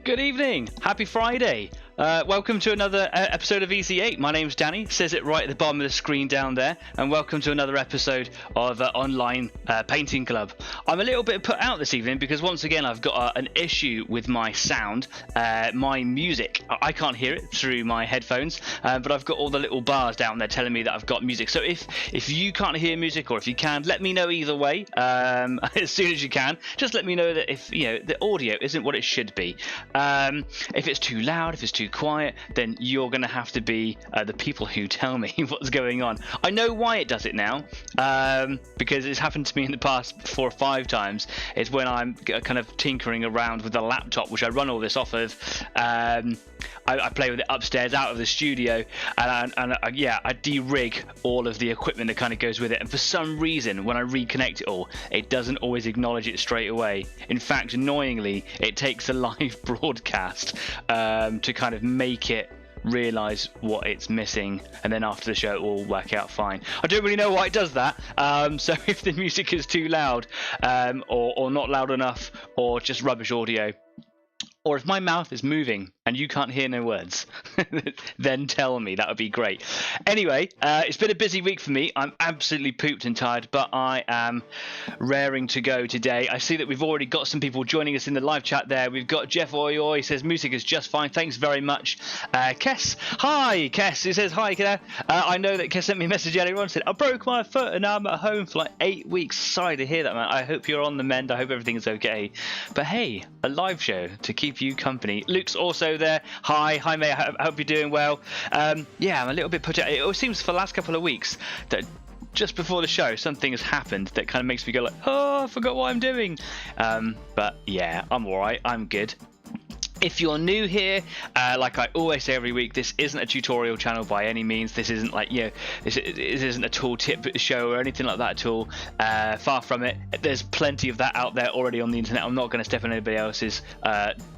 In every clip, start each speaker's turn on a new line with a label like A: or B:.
A: Good evening. Happy Friday. Welcome to another episode of Easy 8. My name's Danny. It says it right at the bottom of the screen down there. And welcome to another episode of Online Painting Club. I'm a little bit put out this evening because once again I've got an issue with my sound, my music. I can't hear it through my headphones, but I've got all the little bars down there telling me that I've got music. So if you can't hear music, or if you can, let me know either way as soon as you can. Just let me know that if the audio isn't what it should be. If it's too loud, if it's too quiet, then you're going to have to be the people who tell me what's going on. I know why it does it now, because it's happened to me in the past 4 or 5 times. It's when I'm kind of tinkering around with the laptop, which I run all this off of. I play with it upstairs out of the studio, and I de-rig all of the equipment that kind of goes with it, and for some reason when I reconnect it all, it doesn't always acknowledge it straight away. In fact, annoyingly, it takes a live broadcast to kind of make it realize what it's missing, and then after the show it will work out fine. I don't really know why it does that, so if the music is too loud, or not loud enough, or just rubbish audio, or if my mouth is moving and you can't hear no words, then tell me. That would be great. Anyway, it's been a busy week for me. I'm absolutely pooped and tired, but I am raring to go today. I see that we've already got some people joining us in the live chat there. We've got Jeff Oyoy. He says music is just fine. Thanks very much. Kess. Hi, Kess. He says, hi, Kess. I know that Kess sent me a message earlier on and said, I broke my foot and now I'm at home for like 8 weeks. Sorry to hear that, man. I hope you're on the mend. I hope everything is okay. But hey, a live show to keep you company. Luke's also there. Hi mate, I hope you're doing well. Yeah, I'm a little bit put out. It always seems for the last couple of weeks that just before the show something has happened that kind of makes me go like, oh, I forgot what I'm doing. But yeah, I'm alright, I'm good. If you're new here, like I always say every week, this isn't a tutorial channel by any means. This isn't like, this isn't a tooltip show or anything like that at all. Far from it. There's plenty of that out there already on the internet. I'm not going to step on anybody else's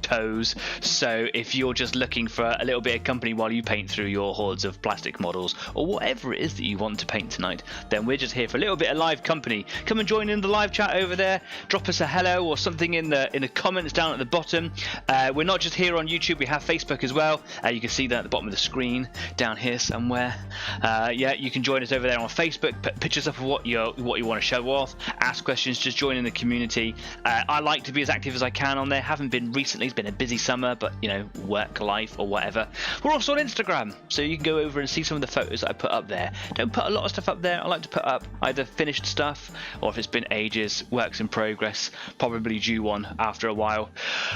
A: toes. So if you're just looking for a little bit of company while you paint through your hordes of plastic models or whatever it is that you want to paint tonight, then we're just here for a little bit of live company. Come and join in the live chat over there. Drop us a hello or something in the comments down at the bottom. We're not just here on YouTube, we have Facebook as well. You can see that at the bottom of the screen down here somewhere. Yeah, you can join us over there on Facebook. Put pictures up of what you want to show off, ask questions, just join in the community. I like to be as active as I can on there. Haven't been recently, it's been a busy summer, but work life or whatever. We're also on Instagram, so you can go over and see some of the photos that I put up there. Don't put a lot of stuff up there. I like to put up either finished stuff, or if it's been ages, works in progress, probably due one after a while.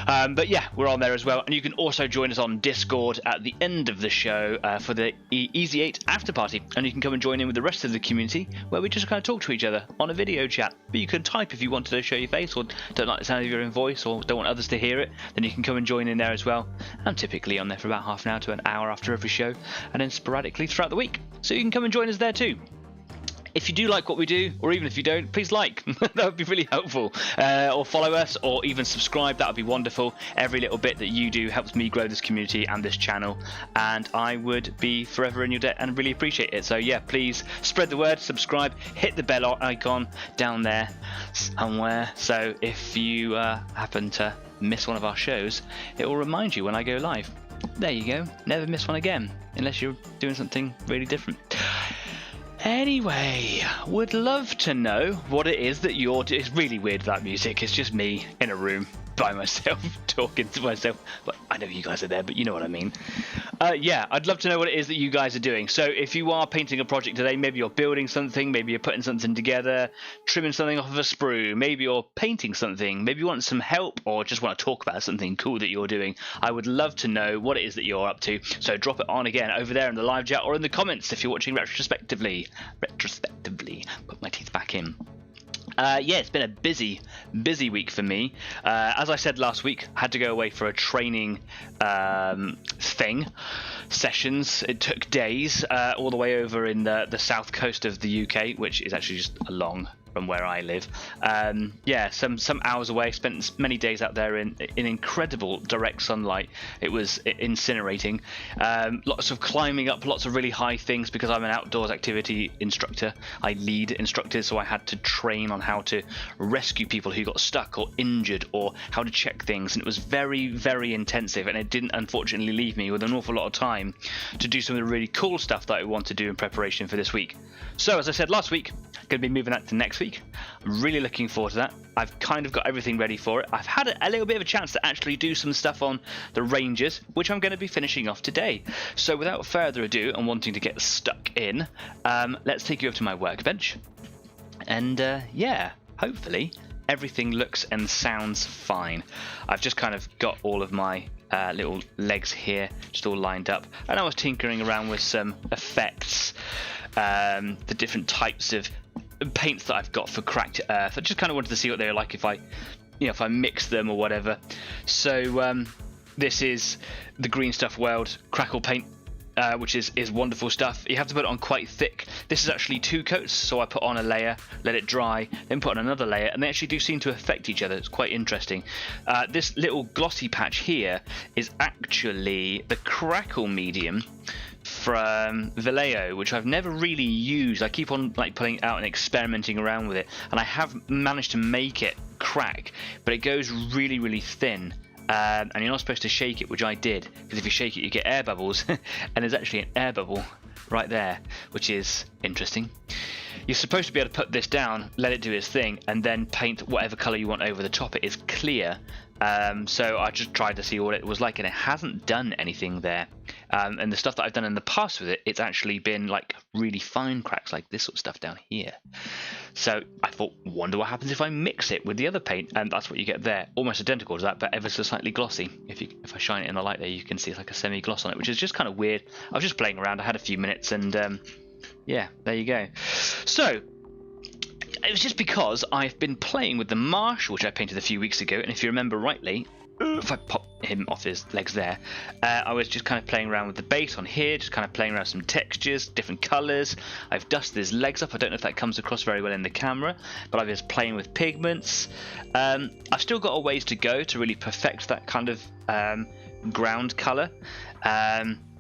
A: But yeah, we're on there as well. And you can also join us on Discord at the end of the show for the Easy 8 after party, and you can come and join in with the rest of the community where we just kind of talk to each other on a video chat. But you can type if you want to show your face, or don't like the sound of your own voice, or don't want others to hear it, then you can come and join in there as well. I'm typically on there for about half an hour to an hour after every show, and then sporadically throughout the week, so you can come and join us there too. If you do like what we do, or even if you don't, please like. That would be really helpful. Or follow us, or even subscribe. That would be wonderful. Every little bit that you do helps me grow this community and this channel, and I would be forever in your debt and really appreciate it. So yeah, please spread the word, subscribe, hit the bell icon down there somewhere, so if you happen to miss one of our shows, it will remind you when I go live. There you go. Never miss one again, unless you're doing something really different. Anyway, would love to know what it is that you're doing. It's really weird, that music. It's just me in a room by myself talking to myself. But I know you guys are there, but you know what I mean. Yeah, I'd love to know what it is that you guys are doing. So if you are painting a project today, maybe you're building something, maybe you're putting something together, trimming something off of a sprue, maybe you're painting something, maybe you want some help or just want to talk about something cool that you're doing. I would love to know what it is that you're up to. So drop it on again over there in the live chat or in the comments if you're watching retrospectively. Put my teeth back in. Yeah, it's been a busy week for me. As I said last week, I had to go away for a training sessions. It took days all the way over in the south coast of the UK, which is actually just a long from where I live. Yeah, some hours away. Spent many days out there in incredible direct sunlight. It was incinerating. Lots of climbing up lots of really high things because I'm an outdoors activity instructor. I lead instructors, so I had to train on how to rescue people who got stuck or injured, or how to check things, and it was very, very intensive, and it didn't unfortunately leave me with an awful lot of time to do some of the really cool stuff that I want to do in preparation for this week. So as I said last week, I'm going to be moving that to next week. I'm really looking forward to that. I've kind of got everything ready for it. I've had a little bit of a chance to actually do some stuff on the Rangers, which I'm going to be finishing off today. So without further ado, and wanting to get stuck in, let's take you over to my workbench. And yeah, hopefully everything looks and sounds fine. I've just kind of got all of my little legs here just all lined up, and I was tinkering around with some effects, the different types of paints that I've got for cracked earth. I just kind of wanted to see what they were like if I mix them or whatever. So this is the Green Stuff World crackle paint, which is wonderful stuff. You have to put it on quite thick. This is actually 2 coats, so I put on a layer, let it dry, then put on another layer, and they actually do seem to affect each other. It's quite interesting. This little glossy patch here is actually the crackle medium from Vallejo, which I've never really used. I keep on putting it out and experimenting around with it, and I have managed to make it crack, but it goes really, really thin. And you're not supposed to shake it, which I did, because if you shake it you get air bubbles, and there's actually an air bubble right there, which is interesting. You're supposed to be able to put this down, let it do its thing, and then paint whatever colour you want over the top. It is clear, so I just tried to see what it was like, and it hasn't done anything there. And the stuff that I've done in the past with it, it's actually been like really fine cracks, like this sort of stuff down here. So I thought, wonder what happens if I mix it with the other paint, and that's what you get there. Almost identical to that, but ever so slightly glossy. If I shine it in the light there, you can see it's like a semi-gloss on it, which is just kind of weird. I was just playing around. I had a few minutes, and yeah, there you go. So it was just because I've been playing with the Marshal, which I painted a few weeks ago, and if you remember rightly, if I pop him off his legs there, I was just kind of playing around with the base on here, just kind of playing around with some textures, different colours. I've dusted his legs up. I don't know if that comes across very well in the camera, but I was playing with pigments. I've still got a ways to go to really perfect that kind of ground colour.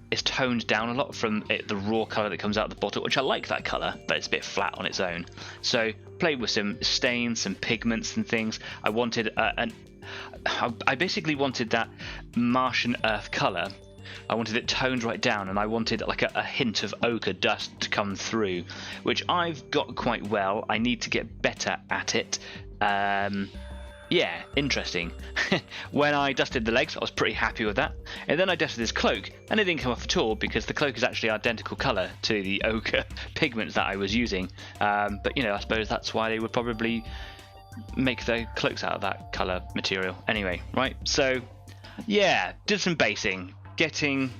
A: It's toned down a lot from the raw colour that comes out the bottle, which I like that colour, but it's a bit flat on its own. So played with some stains, some pigments and things. I basically wanted that Martian earth colour. I wanted it toned right down, and I wanted like a hint of ochre dust to come through, which I've got quite well. I need to get better at it. Yeah, interesting. When I dusted the legs, I was pretty happy with that. And then I dusted his cloak, and it didn't come off at all, because the cloak is actually identical colour to the ochre pigments that I was using. But, I suppose that's why they would probably make their cloaks out of that colour material. Anyway, right? So, yeah, did some basing, getting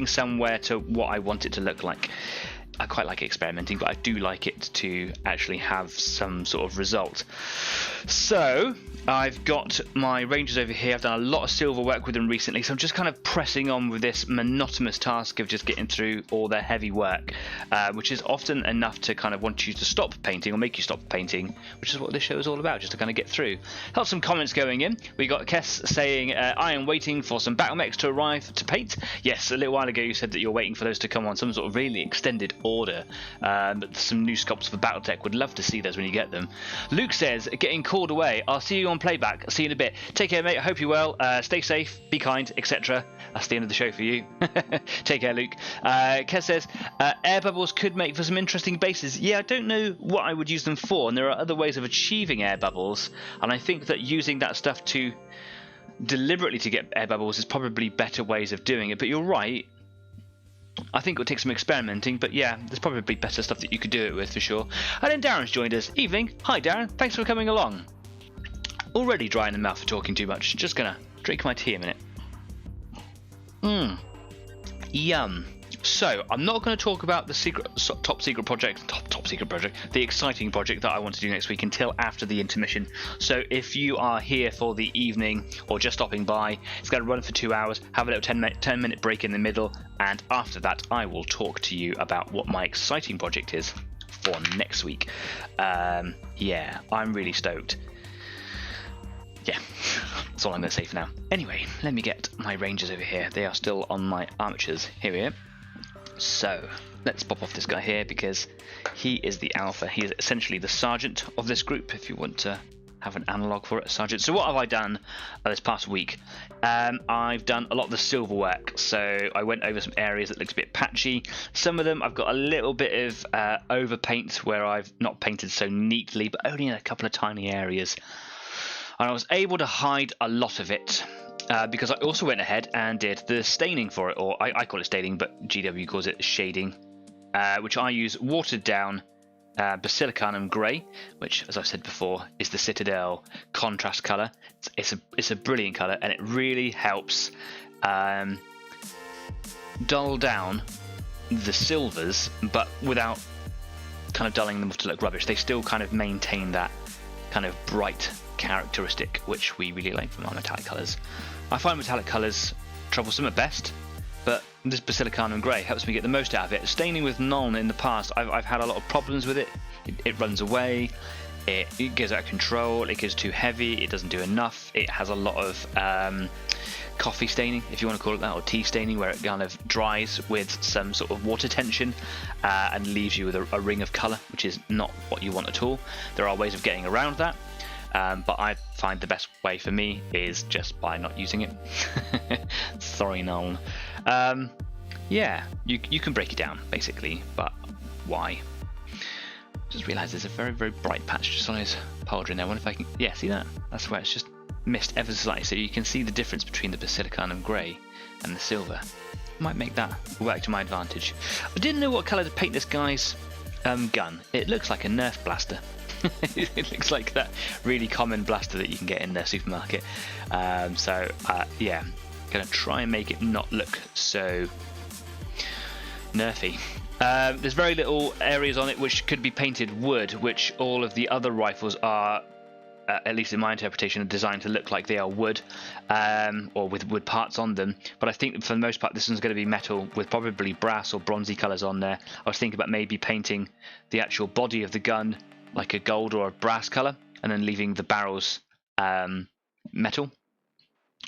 A: somewhere to what I want it to look like. I quite like experimenting, but I do like it to actually have some sort of result. So I've got my Rangers over here. I've done a lot of silver work with them recently, so I'm just kind of pressing on with this monotonous task of just getting through all their heavy work, which is often enough to kind of want you to stop painting or make you stop painting, which is what this show is all about, just to kind of get through. Got some comments going in. We got Kess saying, I am waiting for some battle mechs to arrive to paint. Yes, a little while ago you said that you're waiting for those to come on some sort of really extended order. Some new sculpts for Battletech. Would love to see those when you get them. Luke says, getting called away. I'll see you on playback. See you in a bit. Take care, mate. I hope you're well. Stay safe. Be kind, etc. That's the end of the show for you. Take care, Luke. Kez says, air bubbles could make for some interesting bases. Yeah, I don't know what I would use them for, and there are other ways of achieving air bubbles, and I think that using that stuff to deliberately to get air bubbles is probably better ways of doing it. But you're right. I think it would take some experimenting, but yeah, there's probably better stuff that you could do it with for sure. And then Darren's joined us. Evening. Hi, Darren. Thanks for coming along. Already dry in the mouth for talking too much. Just gonna drink my tea a minute. Yum. So, I'm not going to talk about the top secret project, the exciting project that I want to do next week until after the intermission. So, if you are here for the evening or just stopping by, it's going to run for 2 hours, have a little 10-minute break in the middle, and after that, I will talk to you about what my exciting project is. for next week. Yeah, I'm really stoked. Yeah, that's all I'm going to say for now. Anyway, let me get my Rangers over here. They are still on my archers. Here we are. So, let's pop off this guy here because he is the alpha. He is essentially the sergeant of this group, if you want to have an analog for it, sergeant. So what have I done this past week? I've done a lot of the silver work. So I went over some areas that looks a bit patchy. Some of them I've got a little bit of overpaint where I've not painted so neatly, but only in a couple of tiny areas. And I was able to hide a lot of it because I also went ahead and did the staining for it, or I call it staining, but GW calls it shading, which I use watered down Basilicanum Grey, which, as I've said before, is the Citadel contrast colour. It's a brilliant colour, and it really helps dull down the silvers, but without kind of dulling them off to look rubbish. They still kind of maintain that kind of bright characteristic, which we really like from our metallic colours. I find metallic colours troublesome at best, but this Basilicanum Grey helps me get the most out of it. Staining with Nuln in the past, I've had a lot of problems with it. It runs away, it goes out of control, it gets too heavy, it doesn't do enough. It has a lot of coffee staining, if you want to call it that, or tea staining, where it kind of dries with some sort of water tension and leaves you with a ring of colour, which is not what you want at all. There are ways of getting around that. But I find the best way for me is just by not using it. Sorry, Nolan. Yeah, you can break it down, basically, but why? Just realised there's a very, very bright patch just on his pauldron there. I wonder if I can... Yeah, see that? That's where it's just missed ever so slightly, so you can see the difference between the Basilicanum Grey and the silver. Might make that work to my advantage. I didn't know what colour to paint this guy's gun. It looks like a Nerf blaster. It looks like that really common blaster that you can get in the supermarket. Yeah, gonna try and make it not look so nerfy. There's very little areas on it which could be painted wood, which all of the other rifles are, at least in my interpretation, are designed to look like they are wood, or with wood parts on them. But I think that for the most part this one's going to be metal with probably brass or bronzy colours on there. I was thinking about maybe painting the actual body of the gun like a gold or a brass colour, and then leaving the barrels metal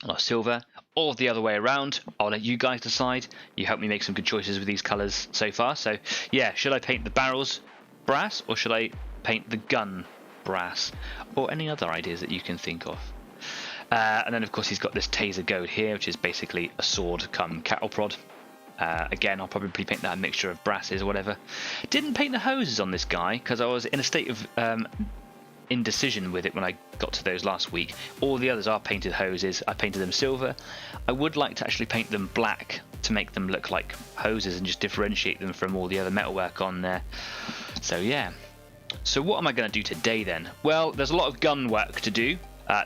A: or silver, or the other way around. I'll let you guys decide. You helped me make some good choices with these colours so far. So yeah, should I paint the barrels brass, or should I paint the gun brass, or any other ideas that you can think of? And then of course he's got this taser goad here, which is basically a sword come cattle prod. Again, I'll probably paint that a mixture of brasses or whatever. Didn't paint the hoses on this guy because I was in a state of indecision with it when I got to those last week. All the others are painted hoses. I painted them silver. I would like to actually paint them black to make them look like hoses and just differentiate them from all the other metalwork on there. So yeah. So what am I going to do today then? Well, there's a lot of gun work to do.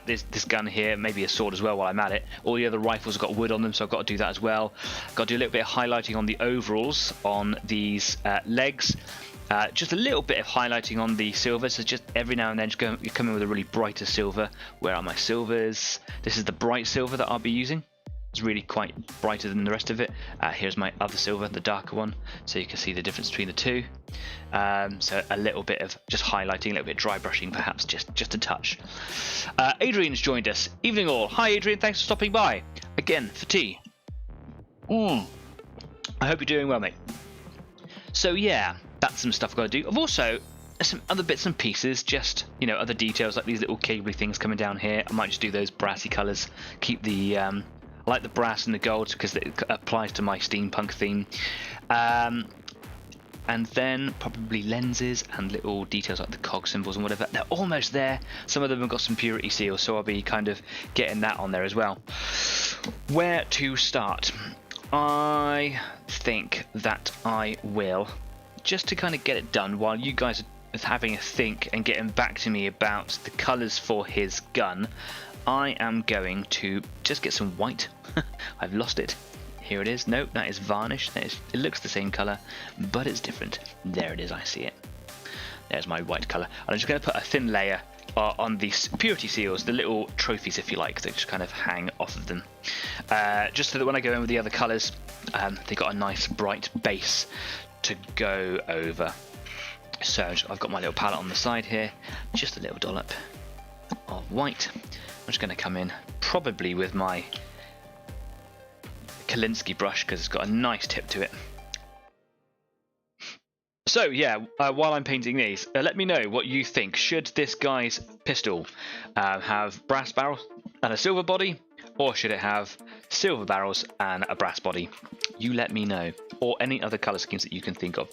A: This gun here, maybe a sword as well while I'm at it. All the other rifles have got wood on them, so I've got to do that as well. Got to do a little bit of highlighting on the overalls on these legs. Just a little bit of highlighting on the silver, so just every now and then just come in with a really brighter silver. Where are my silvers? This is the bright silver that I'll be using. It's really quite brighter than the rest of it. Here's my other silver, the darker one, so you can see the difference between the two. So a little bit of just highlighting, a little bit of dry brushing perhaps, just a touch. Adrian's joined us. Evening all. Hi Adrian, thanks for stopping by again for tea. I hope you're doing well, mate. So yeah, that's some stuff I've got to do. I've also some other bits and pieces, just, you know, other details like these little cable things coming down here. I might just do those brassy colours, keep the I like the brass and the gold because it applies to my steampunk theme. And then probably lenses and little details like the cog symbols and whatever. They're almost there. Some of them have got some purity seals, so I'll be kind of getting that on there as well. Where to start? I think that I will, just to kind of get it done while you guys are having a think and getting back to me about the colours for his gun, I am going to just get some white. I've lost it. Here it is. No, that is varnish. It looks the same colour, but it's different. There it is. I see it. There's my white colour. And I'm just going to put a thin layer on these purity seals, the little trophies, if you like, that just kind of hang off of them. Just so that when I go in with the other colours, they got a nice bright base to go over. So I've got my little palette on the side here, just a little dollop of white. I'm just going to come in probably with my Kolinsky brush because it's got a nice tip to it. So yeah, while I'm painting these, let me know what you think. Should this guy's pistol have brass barrels and a silver body, or should it have silver barrels and a brass body? You let me know, or any other colour schemes that you can think of.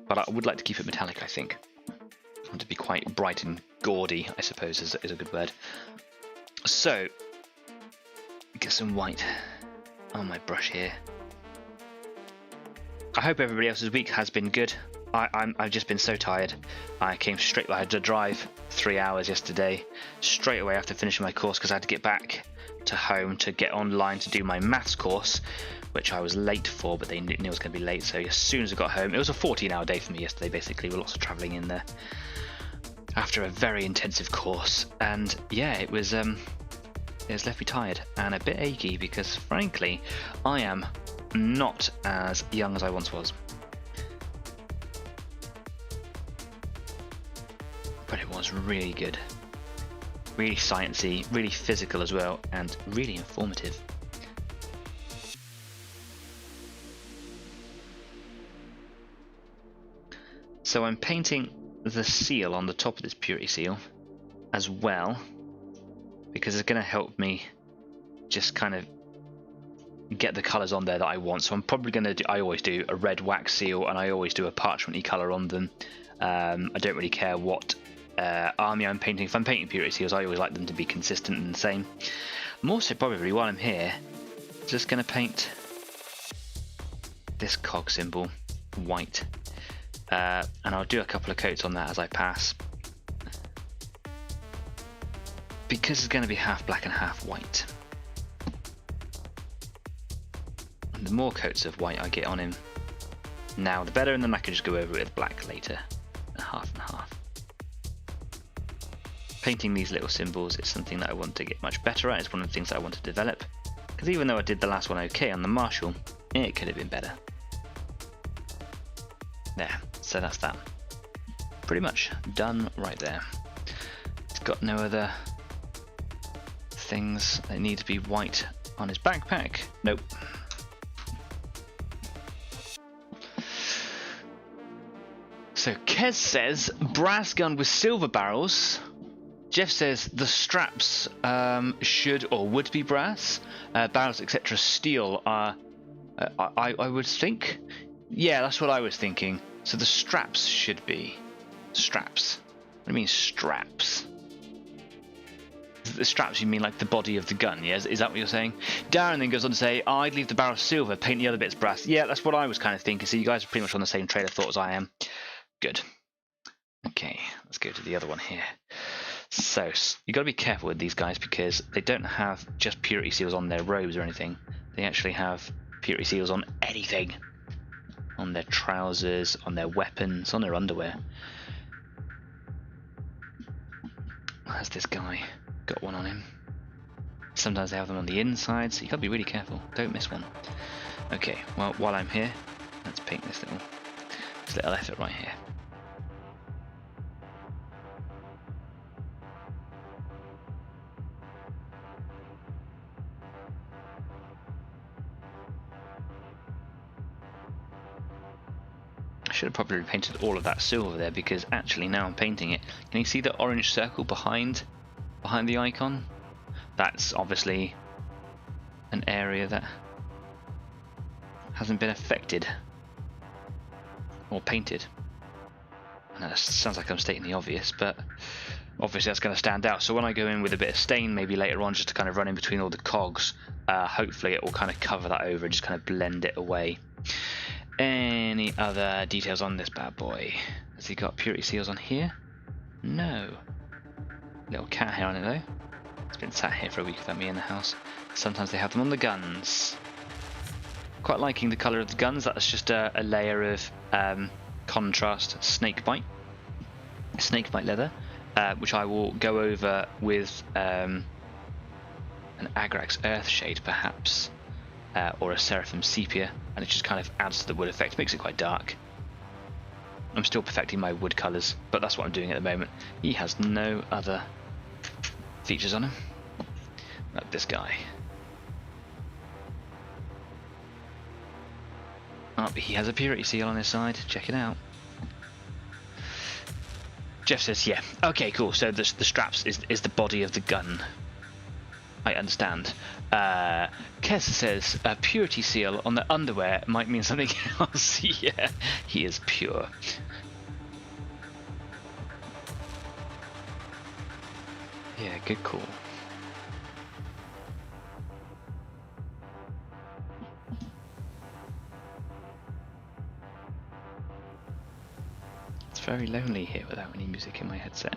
A: But I would like to keep it metallic, I think. I want to be quite bright and gaudy, I suppose is a good word. So, get some white on my brush here. I hope everybody else's week has been good. I've just been so tired. I had to drive 3 hours yesterday, straight away after finishing my course, because I had to get back to home to get online to do my maths course, which I was late for, but they knew I was going to be late. So as soon as I got home, it was a 14-hour day for me yesterday, basically, with lots of travelling in there after a very intensive course. And yeah, it has left me tired and a bit achy because, frankly, I am not as young as I once was. But it was really good, really sciencey, really physical as well, and really informative. So I'm painting the seal on the top of this purity seal as well, because it's going to help me just kind of get the colours on there that I want. So I'm probably going to do, I always do a red wax seal, and I always do a parchmenty colour on them. I don't really care what army I'm painting. If I'm painting purity seals, I always like them to be consistent and the same. I'm also probably, while I'm here, just going to paint this cog symbol white, and I'll do a couple of coats on that as I pass, because it's going to be half black and half white. And the more coats of white I get on him now, the better, and then I can just go over it with black later, and half. Painting these little symbols is something that I want to get much better at. It's one of the things that I want to develop, because even though I did the last one okay on the Marshall, it could have been better. There, so that's that. Pretty much done right there. It's got no other things that need to be white on his backpack. Nope. So Kez says brass gun with silver barrels. Jeff says the straps should or would be brass, barrels etc. steel are. I would think, yeah, that's what I was thinking. So the straps should be straps. What do you mean straps? The straps, you mean like the body of the gun? Yeah, is that what you're saying? Darren then goes on to say, oh, I'd leave the barrel silver, paint the other bits brass. Yeah, that's what I was kind of thinking. So you guys are pretty much on the same train of thought as I am. Good. Okay, let's go to the other one here. So you got to be careful with these guys, because they don't have just purity seals on their robes or anything. They actually have purity seals on anything. On their trousers, on their weapons, on their underwear. Has this guy got one on him? Sometimes they have them on the inside, so you got to be really careful. Don't miss one. Okay, well, while I'm here, let's paint this little effort right here. I should have probably painted all of that silver there, because actually now I'm painting it. Can you see the orange circle behind the icon? That's obviously an area that hasn't been affected or painted. Now, that sounds like I'm stating the obvious, but obviously that's going to stand out. So when I go in with a bit of stain maybe later on, just to kind of run in between all the cogs, hopefully it will kind of cover that over and just kind of blend it away. Any other details on this bad boy? Has he got purity seals on here? No. Little cat hair on it though. It's been sat here for a week without me in the house. Sometimes they have them on the guns. Quite liking the colour of the guns. That's just a layer of contrast snakebite leather, which I will go over with an Agrax Earth shade perhaps, or a Seraphim Sepia, and it just kind of adds to the wood effect, makes it quite dark. I'm still perfecting my wood colours, but that's what I'm doing at the moment. He has no other features on him, like this guy. Oh, he has a purity seal on his side. Check it out. Jeff says, yeah. Okay, cool. So the straps is the body of the gun. I understand. Kez says, a purity seal on the underwear might mean something else. Yeah, he is pure. Yeah, good call. It's very lonely here without any music in my headset.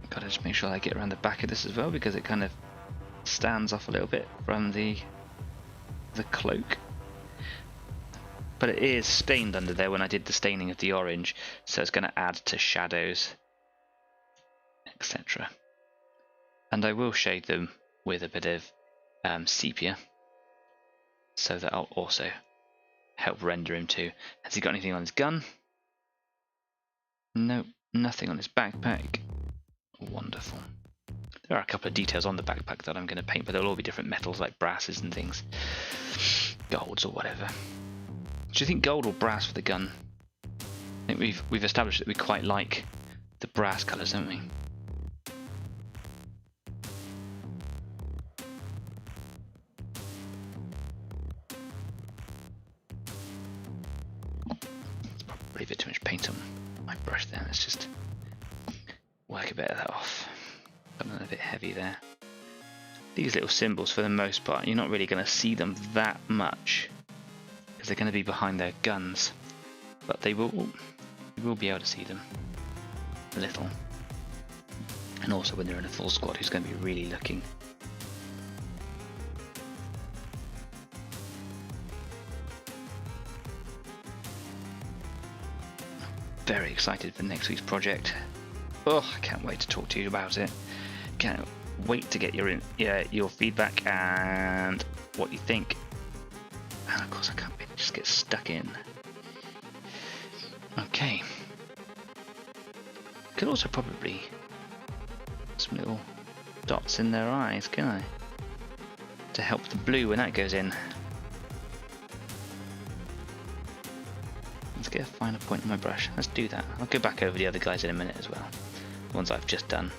A: Gotta just make sure I get around the back of this as well, because it kind of stands off a little bit from the cloak. But it is stained under there when I did the staining of the orange, so it's going to add to shadows, etc. And I will shade them with a bit of sepia, so that I'll also help render him too. Has he got anything on his gun? No, nothing on his backpack. Wonderful. There are a couple of details on the backpack that I'm going to paint, but they'll all be different metals like brasses and things. Golds or whatever. Do you think gold or brass for the gun? I think we've established that we quite like the brass colours, don't we? It's probably a bit too much paint on my brush there. Let's just work a bit of that off. Got a bit heavy there. These little symbols, for the most part, you're not really going to see them that much because they're going to be behind their guns, but you will be able to see them a little. And also when they're in a full squad, who's going to be really looking. Very excited for next week's project. Oh, I can't wait to talk to you about it. Can't wait to get your feedback and what you think. And of course I can't wait to just get stuck in. Okay. Could also probably some little dots in their eyes, can I? To help the blue when that goes in. Let's get a finer point on my brush. Let's do that. I'll go back over the other guys in a minute as well. The ones I've just done.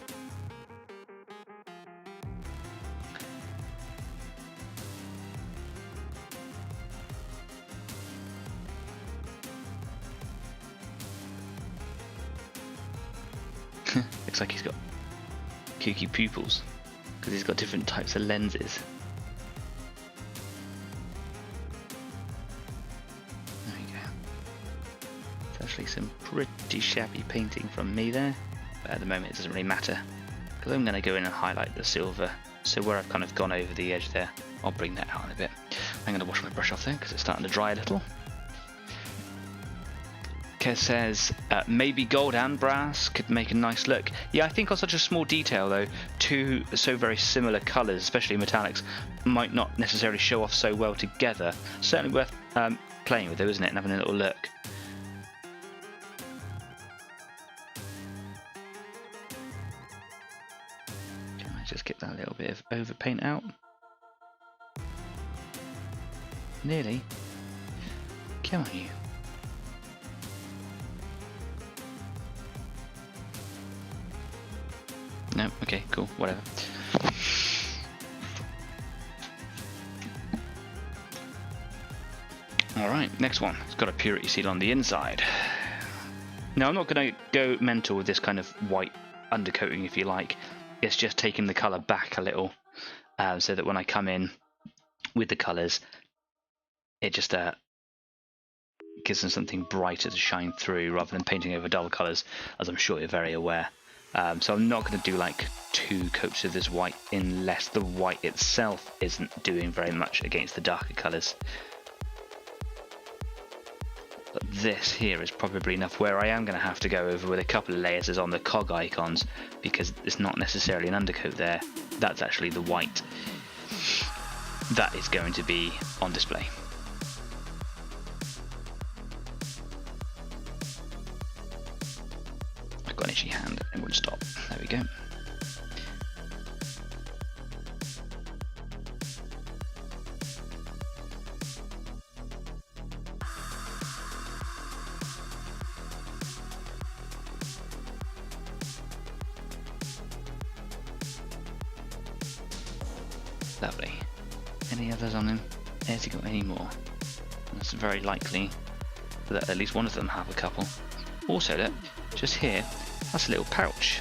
A: Looks like he's got kooky pupils because he's got different types of lenses. There we go. It's actually some pretty shabby painting from me there, but at the moment it doesn't really matter because I'm going to go in and highlight the silver, so where I've kind of gone over the edge there, I'll bring that out in a bit. I'm going to wash my brush off there because it's starting to dry a little. Says maybe gold and brass could make a nice look. Yeah, I think on such a small detail though, two so very similar colours, especially metallics, might not necessarily show off so well together. Certainly worth playing with though, isn't it, and having a little look. Can I just get that little bit of overpaint out? Nearly. Come on, you. No, okay, cool, whatever. Alright, next one. It's got a purity seal on the inside. Now, I'm not going to go mental with this kind of white undercoating, if you like. It's just taking the colour back a little, so that when I come in with the colours, it just gives them something brighter to shine through, rather than painting over dull colours, as I'm sure you're very aware. So I'm not going to do like 2 coats of this white unless the white itself isn't doing very much against the darker colours. But this here is probably enough. Where I am going to have to go over with a couple of layers is on the cog icons, because it's not necessarily an undercoat there. That's actually the white that is going to be on display. I've got an itchy hand, it won't stop. There we go. Lovely. Any others on him? Has he got any more? It's very likely that at least one of them have a couple. Also, look, just here, that's a little pouch.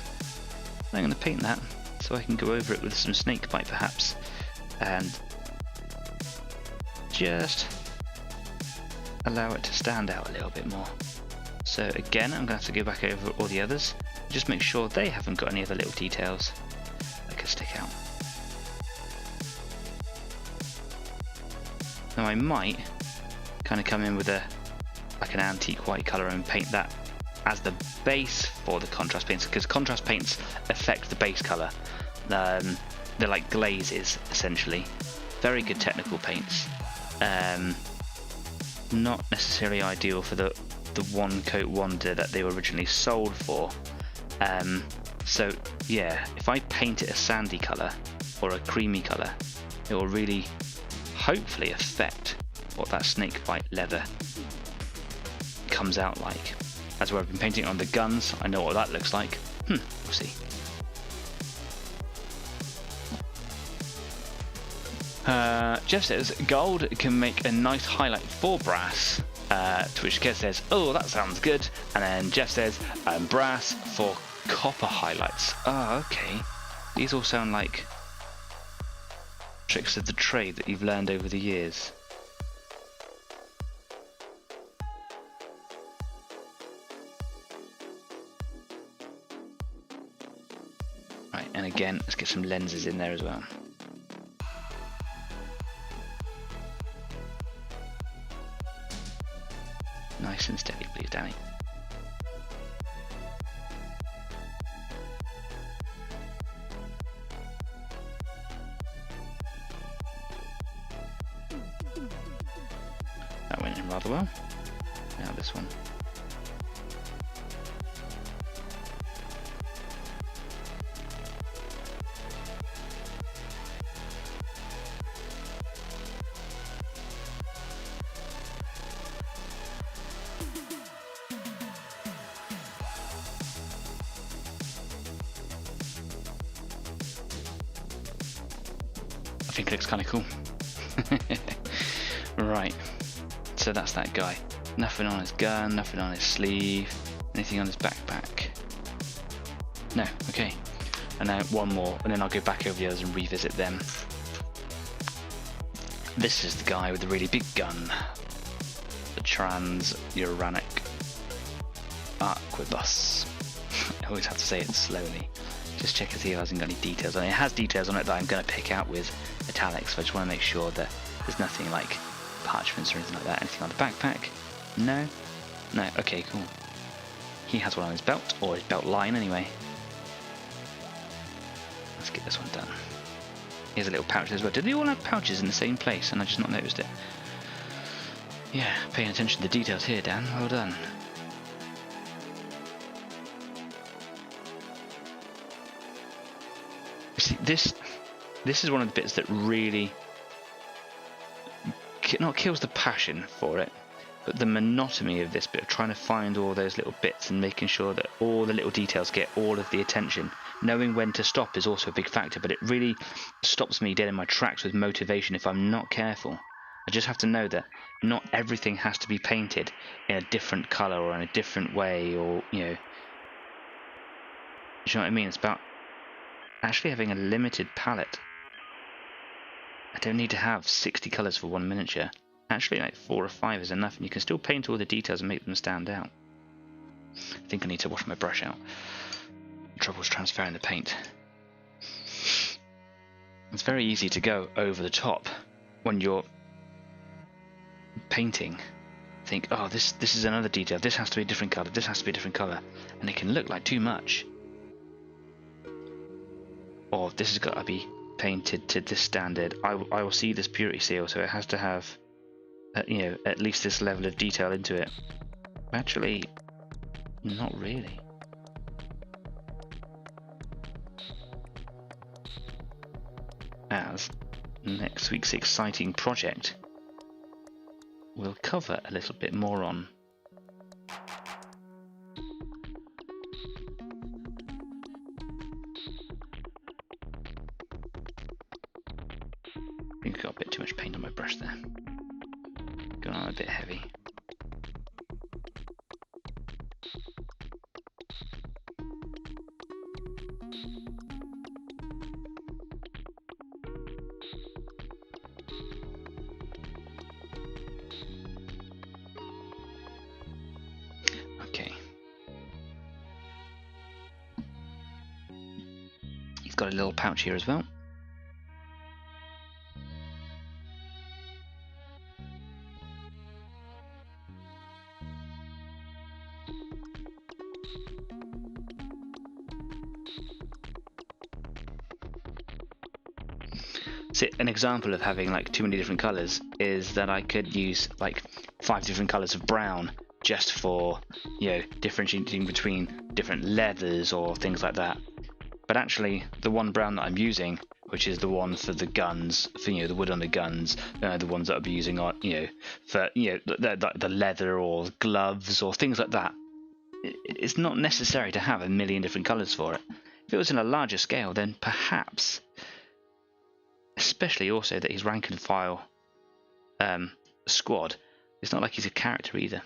A: I'm going to paint that so I can go over it with some snake bite perhaps, and just allow it to stand out a little bit more. So again, I'm going to have to go back over all the others, just make sure they haven't got any other little details that could stick out. Now I might kind of come in with like an antique white colour and paint that as the base for the contrast paints, because contrast paints affect the base colour. They're like glazes essentially. Very good technical paints. Not necessarily ideal for the one coat wonder that they were originally sold for. So yeah, if I paint it a sandy colour or a creamy colour, it will really hopefully affect what that snakebite leather comes out like. As where I've been painting on the guns, I know what that looks like. We'll see. Jeff says gold can make a nice highlight for brass, to which Kev says, oh, that sounds good. And then Jeff says brass for copper highlights. Oh, okay. These all sound like tricks of the trade that you've learned over the years. Right, and again, let's get some lenses in there as well. Nice and steady, please, Danny. That went in rather well. Now this one. I think it looks kind of cool. Right, so that's that guy. Nothing on his gun, nothing on his sleeve, anything on his backpack. No, okay. And now one more, and then I'll go back over the others and revisit them. This is the guy with the really big gun. The Trans-Uranic Arquebus. I always have to say it slowly. Just check to see if it hasn't got any details on it. It has details on it that I'm going to pick out with italics, so I just want to make sure that there's nothing like parchments or anything like that. Anything on the backpack? No? No, okay, cool. He has one on his belt, or his belt line anyway. Let's get this one done. Here's a little pouch as well. Did they all have pouches in the same place and I just not noticed it? Yeah, paying attention to the details here, Dan. Well done. See, this is one of the bits that really not kills the passion for it, but the monotony of this bit of trying to find all those little bits and making sure that all the little details get all of the attention. Knowing when to stop is also a big factor, but it really stops me dead in my tracks with motivation if I'm not careful. I just have to know that not everything has to be painted in a different colour or in a different way, or, you know what I mean? It's about actually having a limited palette. I don't need to have 60 colours for one miniature. Actually, like 4 or 5 is enough, and you can still paint all the details and make them stand out. I think I need to wash my brush out. Trouble's transferring the paint. It's very easy to go over the top when you're painting think, oh, this is another detail, this has to be a different colour, this has to be a different colour, and it can look like too much. Or this has got to be painted to this standard. I will see this purity seal, so it has to have, you know, at least this level of detail into it. Actually, not really. As next week's exciting project we'll cover a little bit more on. I think I've got a bit too much paint on my brush there. Going on a bit heavy. Got a little pouch here as well. So an example of having like too many different colors is that I could use like 5 different colors of brown just for, you know, differentiating between different leathers or things like that. But actually, the one brown that I'm using, which is the one for the guns, for, you know, the wood on the guns, the ones that I'll be using on, you know, for, you know, the leather or gloves or things like that. It's not necessary to have a million different colours for it. If it was in a larger scale, then perhaps, especially also that he's rank and file squad, it's not like he's a character either.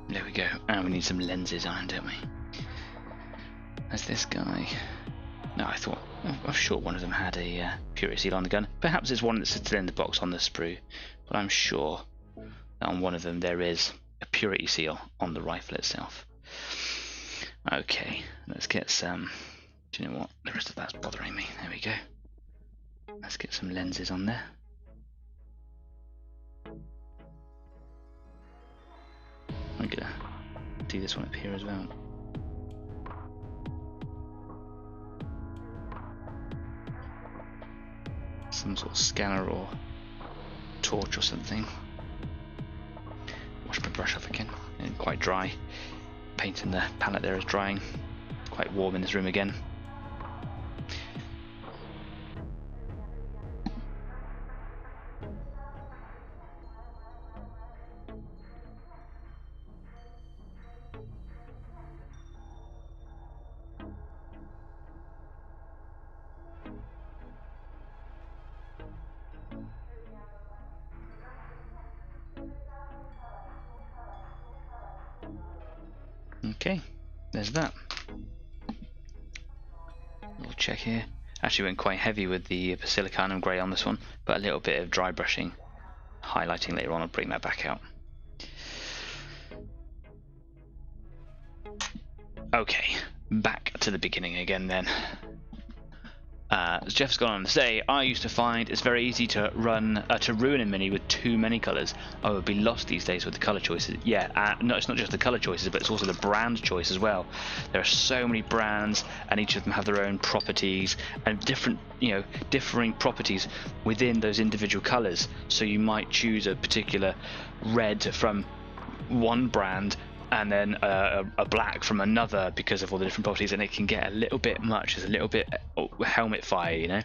A: There we go. And we need some lenses on, don't we? As this guy. No, I'm sure one of them had a purity seal on the gun. Perhaps it's one that's still in the box on the sprue, but I'm sure that on one of them there is a purity seal on the rifle itself. Okay, let's get some. Do you know what? The rest of that's bothering me. There we go. Let's get some lenses on there. I'm gonna do this one up here as well. Some sort of scanner or torch or something. Wash my brush off again. And quite dry. Paint in the palette there is drying. Quite warm in this room again. Okay, there's that. Little check here. Actually went quite heavy with the Basilicanum grey on this one, but a little bit of dry brushing, highlighting later on, I'll bring that back out. Okay, back to the beginning again then. As Jeff's gone on to say, I used to find it's very easy to ruin a mini with too many colours. I would be lost these days with the colour choices. Yeah, no, it's not just the colour choices, but it's also the brand choice as well. There are so many brands, and each of them have their own properties and different, you know, differing properties within those individual colours. So you might choose a particular red from one brand and then a black from another because of all the different properties, and it can get a little bit much. There's a little bit helmet fire, you know.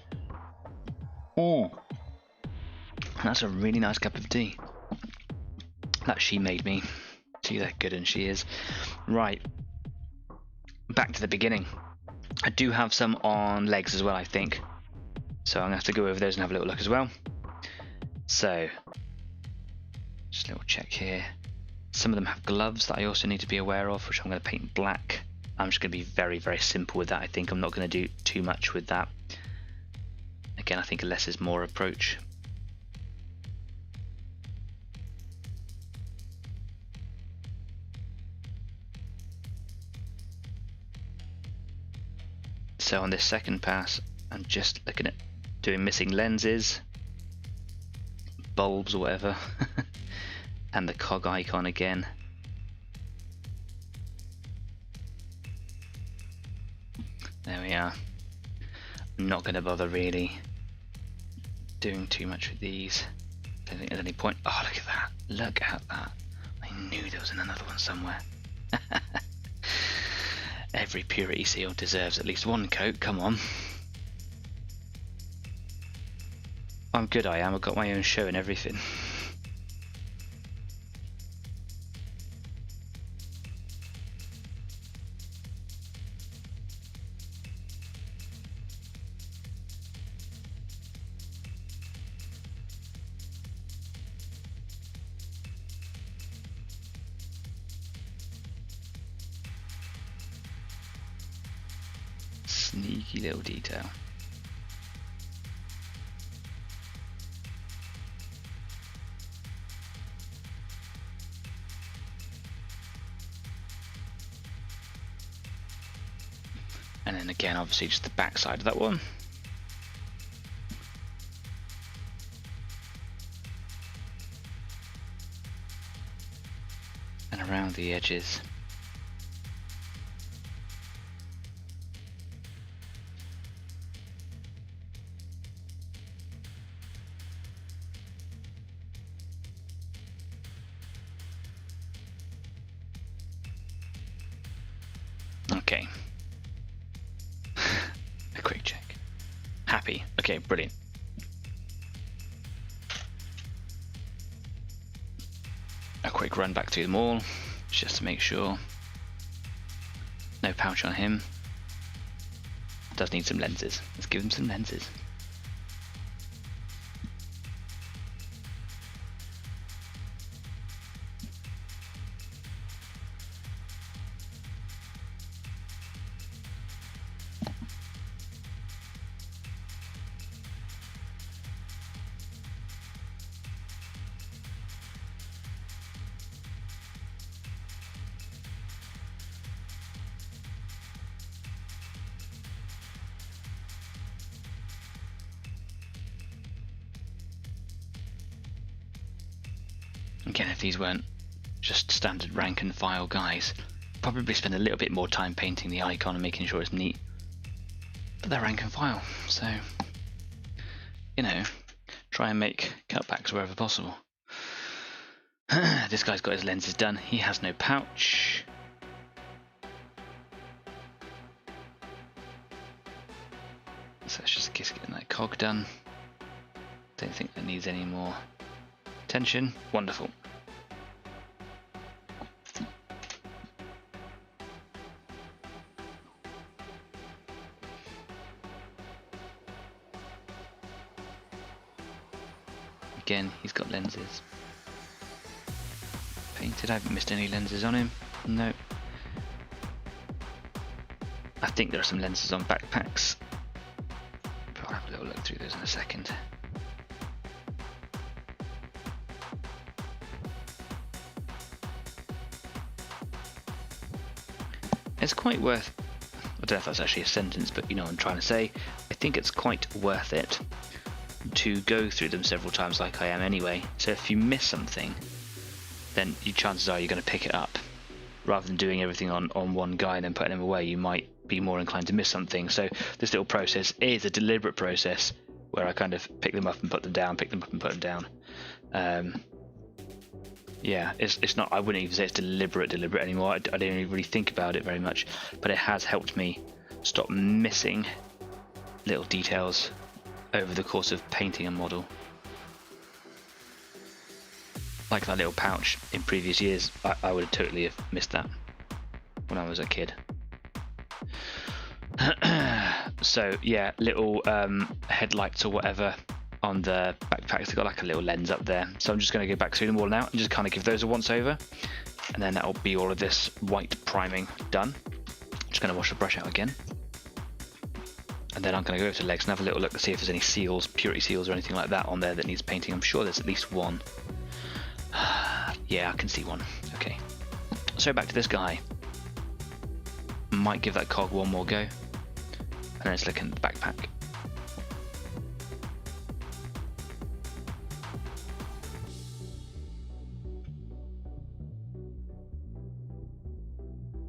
A: Oh, that's a really nice cup of tea that she made me. See that good and she is. Right, back to the beginning. I do have some on legs as well, I think, so I'm gonna have to go over those and have a little look as well. So Just a little check here. Some of them have gloves that I also need to be aware of, which I'm going to paint black. I'm just going to be very, very simple with that. I think I'm not going to do too much with that. Again, I think a less is more approach. So on this second pass, I'm just looking at doing missing lenses, bulbs or whatever, and the cog icon again. There we are. I'm not going to bother really doing too much with these. Don't think there's any point. Oh, look at that. Look at that. I knew there was another one somewhere. Every purity seal deserves at least one coat, come on. I'm good, I am. I've got my own show and everything. Sneaky little detail. And then again, obviously just the back side of that one. And around the edges. Okay. A quick check. Happy. Okay, brilliant. A quick run back through them all, just to make sure. No pouch on him. Does need some lenses. Let's give him some lenses. Again, if these weren't just standard rank and file guys, probably spend a little bit more time painting the icon and making sure it's neat. But they're rank and file, so, you know, try and make cutbacks wherever possible. This guy's got his lenses done. He has no pouch. So it's just a case of getting that cog done. Don't think that needs any more attention. Wonderful. Again, he's got lenses. Painted, I haven't missed any lenses on him. No. I think there are some lenses on backpacks. But I'll have a little look through those in a second. It's quite worth, I don't know if that's actually a sentence, but you know what I'm trying to say. I think it's quite worth it to go through them several times like I am anyway. So if you miss something, then your chances are you're going to pick it up. Rather than doing everything on one guy and then putting them away, you might be more inclined to miss something. So this little process is a deliberate process where I kind of pick them up and put them down, pick them up and put them down. Yeah, it's not, I wouldn't even say it's deliberate anymore. I don't even really think about it very much, but it has helped me stop missing little details over the course of painting a model. Like that little pouch in previous years, I would totally have missed that when I was a kid. So yeah, little headlights or whatever on the backpacks. They've got like a little lens up there. So I'm just going to go back through them all now and just kind of give those a once over. And then that'll be all of this white priming done. Just going to wash the brush out again. And then I'm going to go over to legs and have a little look to see if there's any seals, purity seals or anything like that on there that needs painting. I'm sure there's at least one. Yeah, I can see one. Okay. So back to this guy. Might give that cog one more go. And then let's look in the backpack.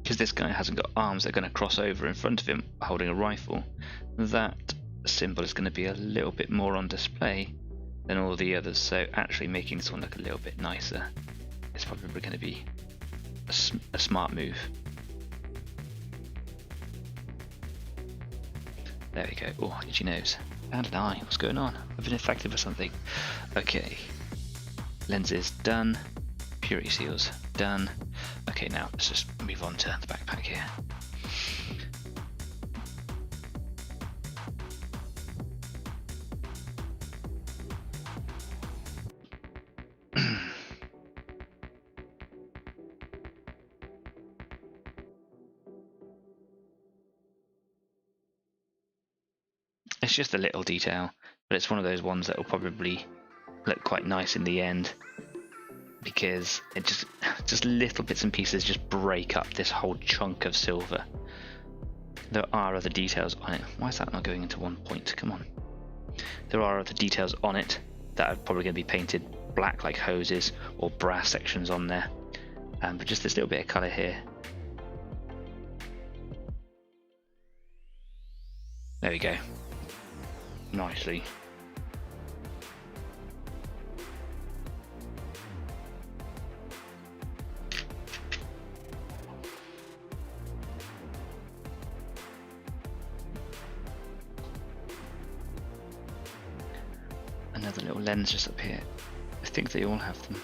A: Because this guy hasn't got arms that are going to cross over in front of him holding a rifle, that symbol is going to be a little bit more on display than all the others, so actually making this one look a little bit nicer is probably going to be a smart move. There we go. Oh, itchy nose. Found an eye. What's going on? I've been infected with something. Okay. Lenses done. Purity seals done. Okay, now let's just move on to the backpack here. It's just a little detail, but it's one of those ones that will probably look quite nice in the end, because it just little bits and pieces just break up this whole chunk of silver. There are other details on it. Why is that not going into one point? Come on. There are other details on it that are probably going to be painted black, like hoses or brass sections on there, but just this little bit of colour here. There we go. Nicely. Another little lens just up here. I think they all have them.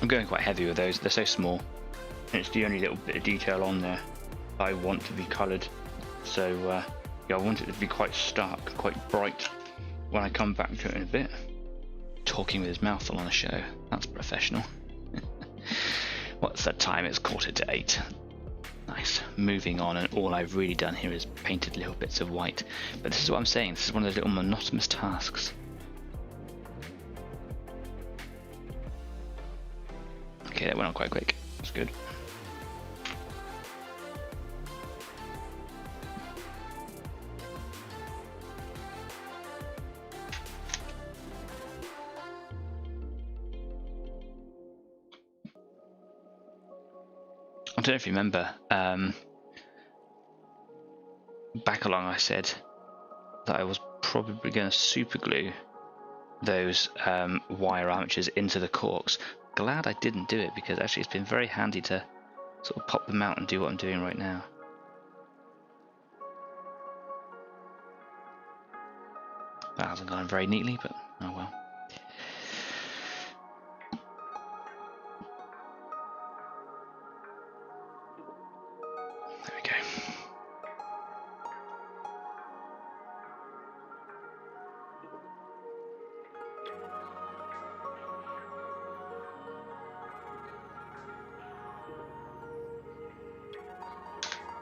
A: I'm going quite heavy with those, they're so small. And it's the only little bit of detail on there I want to be coloured. So yeah, I want it to be quite stark, quite bright when I come back to it in a bit. Talking with his mouth full on a show, that's professional. What's that time? It's 7:45. Nice. Moving on, and all I've really done here is painted little bits of white. But this is what I'm saying, this is one of those little monotonous tasks. Okay, that went on quite quick. That's good. I don't know if you remember, back along I said that I was probably going to super glue those wire armatures into the corks. Glad I didn't do it, because actually it's been very handy to sort of pop them out and do what I'm doing right now. That hasn't gone very neatly, but oh well. There we go.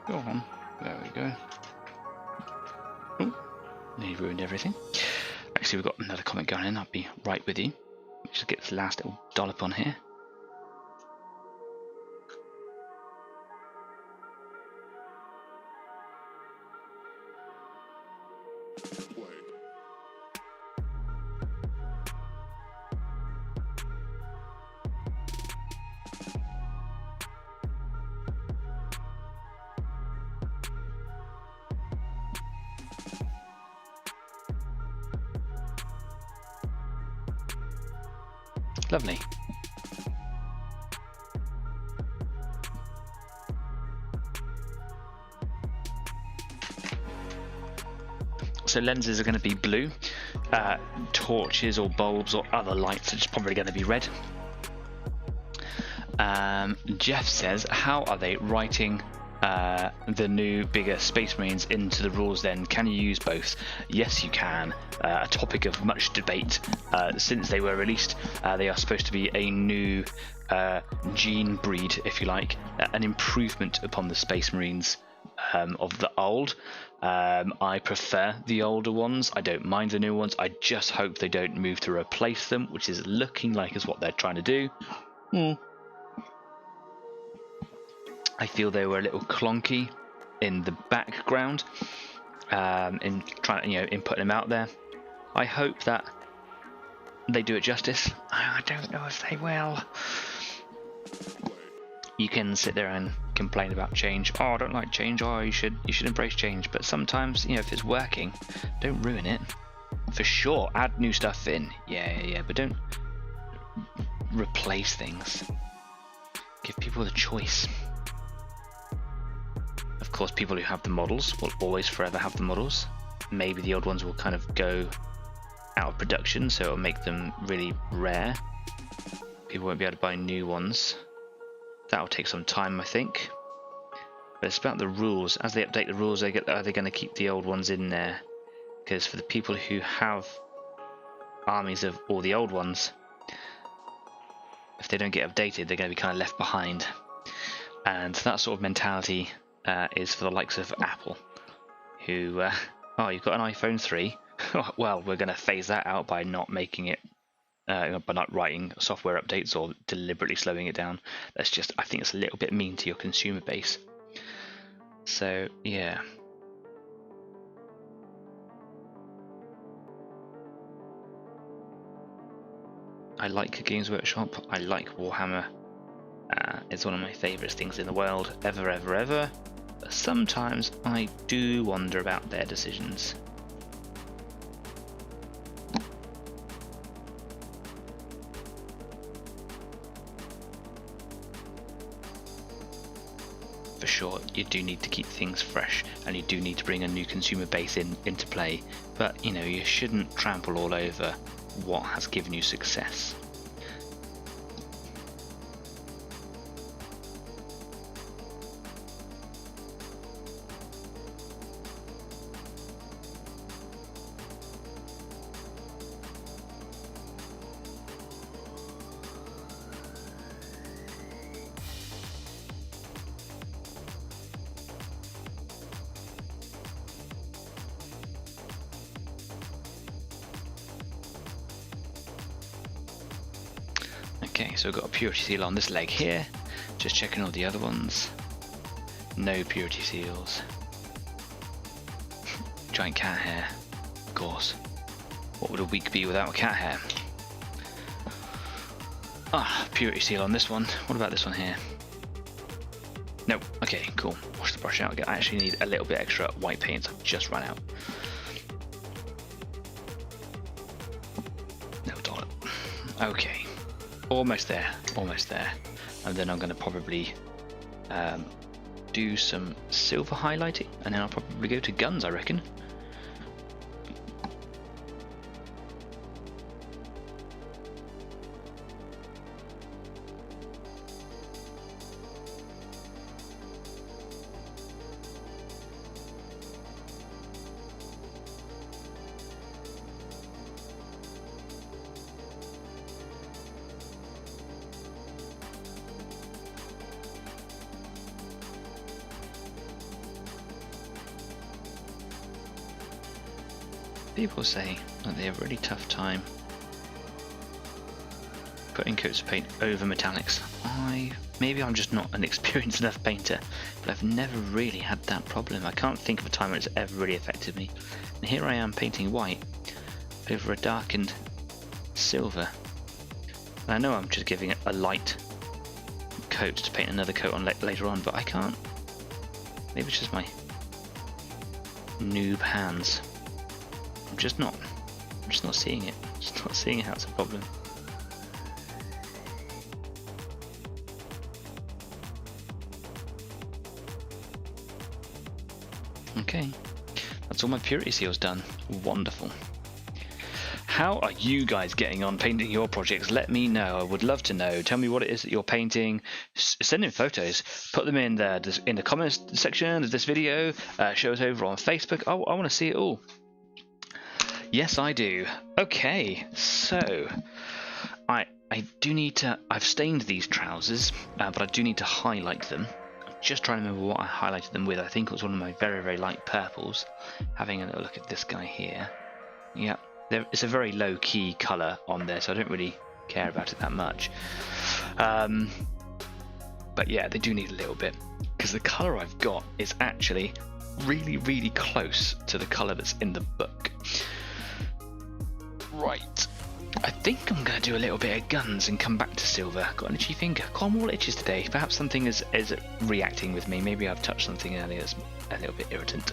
A: Go on. There we go. Oh, nearly ruined everything. Actually, we've got another comment going in. I'll be right with you. Just get this last little dollop on here. Lovely. So lenses are going to be blue, torches or bulbs or other lights are just probably going to be red. Jeff says, how are they writing the new bigger Space Marines into the rules then? Can you use both? Yes, you can. A topic of much debate since they were released. They are supposed to be a new gene breed, if you like, an improvement upon the Space Marines of the old. I prefer the older ones. I don't mind the new ones. I just hope they don't move to replace them, which is looking like is what they're trying to do. I feel they were a little clunky in the background, in trying, in putting them out there. I hope that they do it justice. I don't know if they will. You can sit there and complain about change. Oh, I don't like change. Oh, you should embrace change. But sometimes, if it's working, don't ruin it. For sure, add new stuff in. Yeah. But don't replace things. Give people the choice. Of course, people who have the models will always forever have the models. Maybe the old ones will kind of go out of production, so it'll make them really rare. People won't be able to buy new ones. That'll take some time, I think. But it's about the rules. As they update the rules, are they going to keep the old ones in there? Because for the people who have armies of all the old ones, if they don't get updated, they're going to be kind of left behind. And that sort of mentality is for the likes of Apple, who, oh, you've got an iPhone 3? Well, we're going to phase that out by not making it, by not writing software updates or deliberately slowing it down. That's just, I think it's a little bit mean to your consumer base. So, yeah. I like Games Workshop. I like Warhammer. It's one of my favourite things in the world, ever. But sometimes I do wonder about their decisions. For sure, you do need to keep things fresh, and you do need to bring a new consumer base into play. But you shouldn't trample all over what has given you success. Okay, so we've got a purity seal on this leg here. Just checking all the other ones. No purity seals. Giant cat hair, of course. What would a week be without a cat hair? Ah, purity seal on this one. What about this one here? Nope. Okay, cool. Wash the brush out. I actually need a little bit extra white paint. I've just run out. No dollar. Okay. Almost there, and then I'm going to probably do some silver highlighting, and then I'll probably go to guns, I reckon. People say that they have a really tough time putting coats of paint over metallics. Maybe I'm just not an experienced enough painter, but I've never really had that problem. I can't think of a time when it's ever really affected me. And here I am painting white over a darkened silver. And I know I'm just giving it a light coat to paint another coat on later on, but I can't. Maybe it's just my noob hands. I'm just not seeing it. Just not seeing how it's a problem. Okay, that's all my purity seals done. Wonderful. How are you guys getting on painting your projects? Let me know. I would love to know. Tell me what it is that you're painting. Send in photos. Put them in the comments section of this video. Show us over on Facebook. I want to see it all. Yes, I do. Okay, so I do need to. I've stained these trousers, but I do need to highlight them. I'm just trying to remember what I highlighted them with. I think it was one of my very, very light purples. Having a look at this guy here. Yeah. It's a very low-key colour on there, so I don't really care about it that much. But yeah, they do need a little bit, because the colour I've got is actually really, really close to the colour that's in the book. Right, I think I'm going to do a little bit of guns and come back to silver. Got an itchy finger. Got all itches today. Perhaps something is reacting with me. Maybe I've touched something earlier that's a little bit irritant.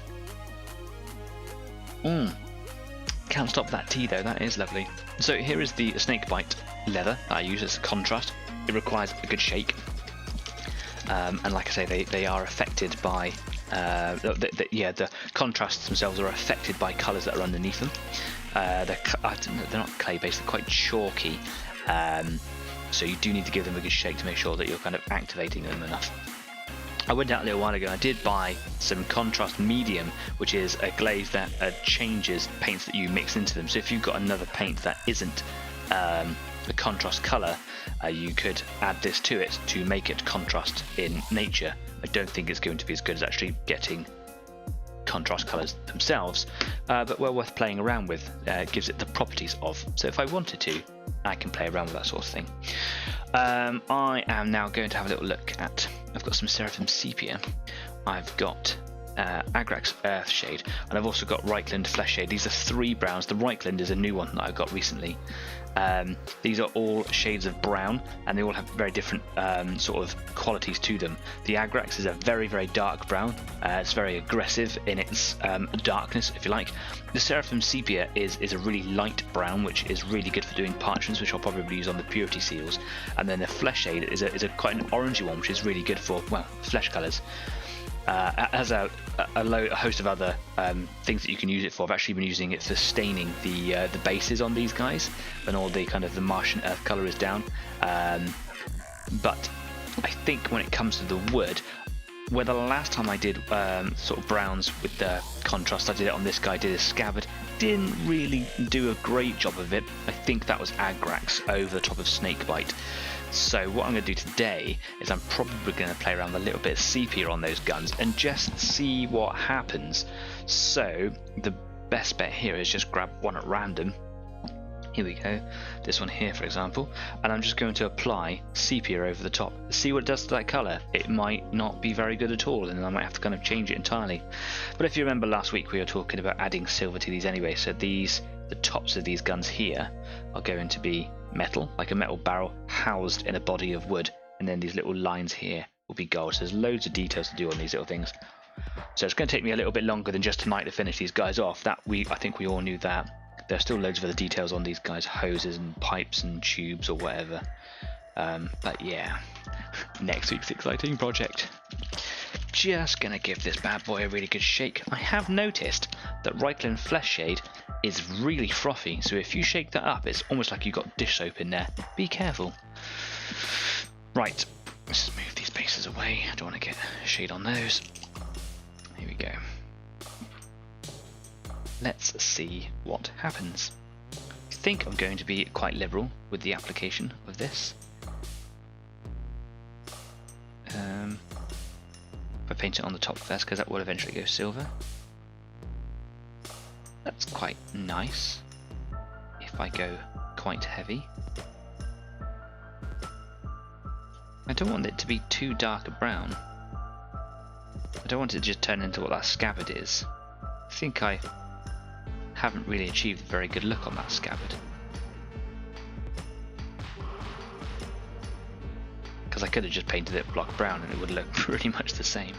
A: Can't stop that tea though, that is lovely. So here is the snakebite leather that I use as a contrast. It requires a good shake. And like I say, they are affected by, the contrasts themselves are affected by colours that are underneath them. They're not clay based, they're quite chalky. So you do need to give them a good shake to make sure that you're kind of activating them enough. I went out a little while ago and I did buy some contrast medium, which is a glaze that changes paints that you mix into them. So if you've got another paint that isn't a contrast colour, you could add this to it to make it contrast in nature. I don't think it's going to be as good as actually getting contrast colours themselves, but well worth playing around with. It gives it the properties of. So if I wanted to, I can play around with that sort of thing. I am now going to have a little look at. I've got some Seraphim Sepia. I've got Agrax Earthshade, and I've also got Reichland Fleshshade. These are 3 browns. The Reichland is a new one that I got recently. These are all shades of brown, and they all have very different sort of qualities to them. The Agrax is a very, very dark brown. It's very aggressive in its darkness, if you like. The Seraphim Sepia is a really light brown, which is really good for doing parchments, which I'll probably use on the purity seals. And then the Fleshshade is a quite an orangey one, which is really good for, well, flesh colours. Has a host of other things that you can use it for. I've actually been using it for staining the bases on these guys when all the kind of the Martian Earth colour is down. But I think when it comes to the wood, where the last time I did sort of browns with the contrast, I did it on this guy, did a scabbard, didn't really do a great job of it. I think that was Agrax over the top of Snakebite. So what I'm going to do today is I'm probably going to play around with a little bit of sepia on those guns and just see what happens. So the best bet here is just grab one at random. Here we go, this one here for example, and I'm just going to apply sepia over the top. See what it does to that colour. It might not be very good at all, and I might have to kind of change it entirely. But if you remember last week we were talking about adding silver to these anyway, so the tops of these guns here are going to be metal, like a metal barrel housed in a body of wood, and then these little lines here will be gold. So there's loads of details to do on these little things. So it's going to take me a little bit longer than just tonight to finish these guys off. I think we all knew that. There's still loads of other details on these guys, hoses and pipes and tubes or whatever. But yeah, next week's exciting project. Just gonna give this bad boy a really good shake. I have noticed that Reichland Fleshshade is really frothy, so if you shake that up, it's almost like you've got dish soap in there. Be careful. Right, let's just move these bases away. I don't want to get shade on those. Here we go. Let's see what happens. I think I'm going to be quite liberal with the application of this. If I paint it on the top first, because that will eventually go silver. That's quite nice. If I go quite heavy. I don't want it to be too dark a brown. I don't want it to just turn into what that scabbard is. I think I haven't really achieved a very good look on that scabbard. Because I could have just painted it block brown and it would look pretty much the same.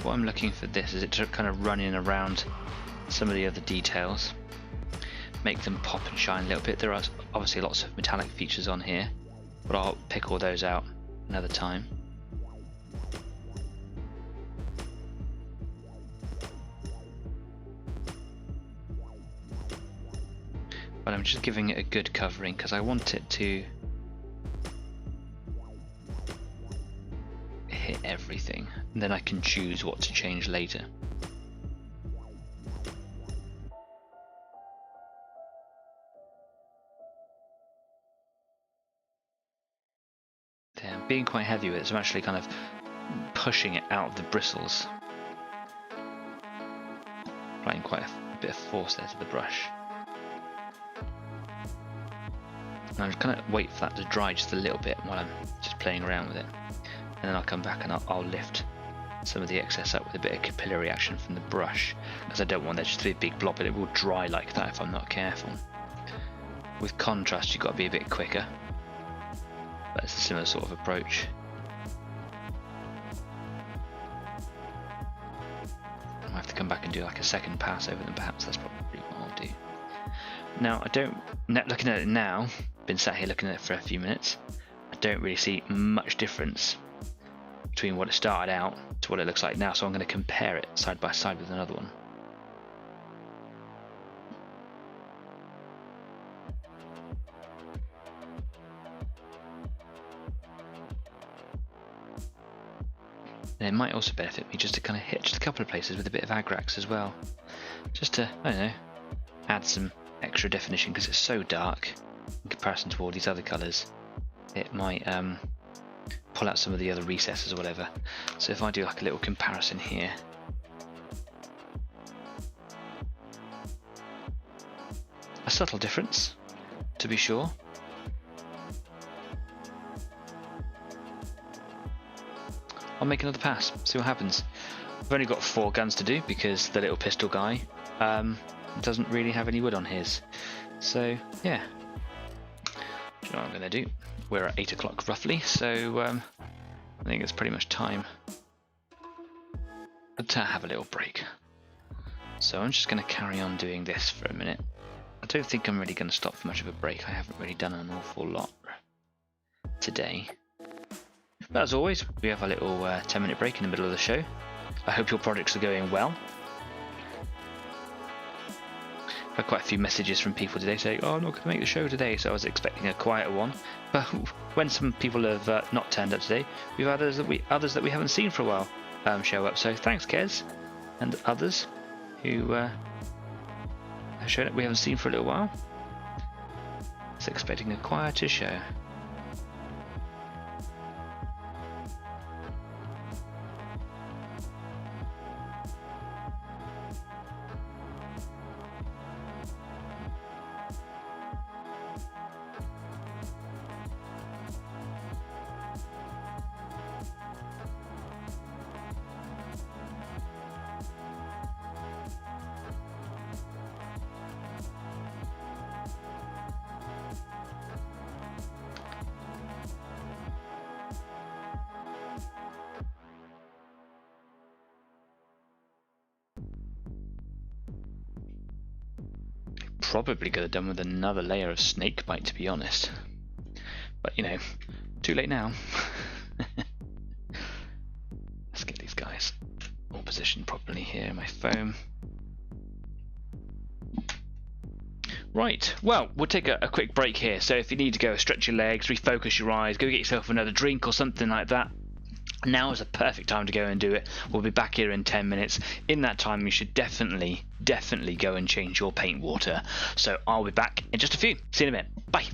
A: What I'm looking for this is it to kind of run in around some of the other details, make them pop and shine a little bit. There are obviously lots of metallic features on here, but I'll pick all those out another time. I'm just giving it a good covering because I want it to hit everything, and then I can choose what to change later. There, I'm being quite heavy with it, so I'm actually kind of pushing it out of the bristles. Applying quite a bit of force there to the brush. And I'm just going to wait for that to dry just a little bit while I'm just playing around with it. And then I'll come back and I'll lift some of the excess up with a bit of capillary action from the brush, because I don't want that just to be a big blob, but it will dry like that if I'm not careful. With contrast, you've got to be a bit quicker, but it's a similar sort of approach. I'll have to come back and do like a second pass over them, perhaps. That's probably what I'll do. Now, looking at it now, been sat here looking at it for a few minutes, I don't really see much difference between what it started out to what it looks like now, so I'm going to compare it side by side with another one. And it might also benefit me just to kind of hit just a couple of places with a bit of Agrax as well, just to, I don't know, add some extra definition, because it's so dark in comparison to all these other colours. It might pull out some of the other recesses or whatever. So if I do like a little comparison here, a subtle difference to be sure. I'll make another pass, see what happens. I've only got 4 guns to do because the little pistol guy doesn't really have any wood on his. So yeah, do you know what I'm going to do? We're at 8 o'clock roughly, so I think it's pretty much time to have a little break. So I'm just going to carry on doing this for a minute. I don't think I'm really going to stop for much of a break. I haven't really done an awful lot today. But as always, we have a little 10-minute break in the middle of the show. I hope your projects are going well. I've had quite a few messages from people today saying, oh, I'm not going to make the show today, so I was expecting a quieter one. But when some people have not turned up today, we've had others that we haven't seen for a while show up. So thanks, Kez, and others who have shown up we haven't seen for a little while. I was expecting a quieter show. Probably could have done with another layer of snakebite, to be honest, but you know, too late now. Let's get these guys all positioned properly here in my foam. Right, well, we'll take a quick break here, so if you need to go stretch your legs, refocus your eyes, go get yourself another drink or something like that, now is a perfect time to go and do it. We'll be back here in 10 minutes. In that time, you should definitely go and change your paint water. So I'll be back in just a few. See you in a minute. Bye.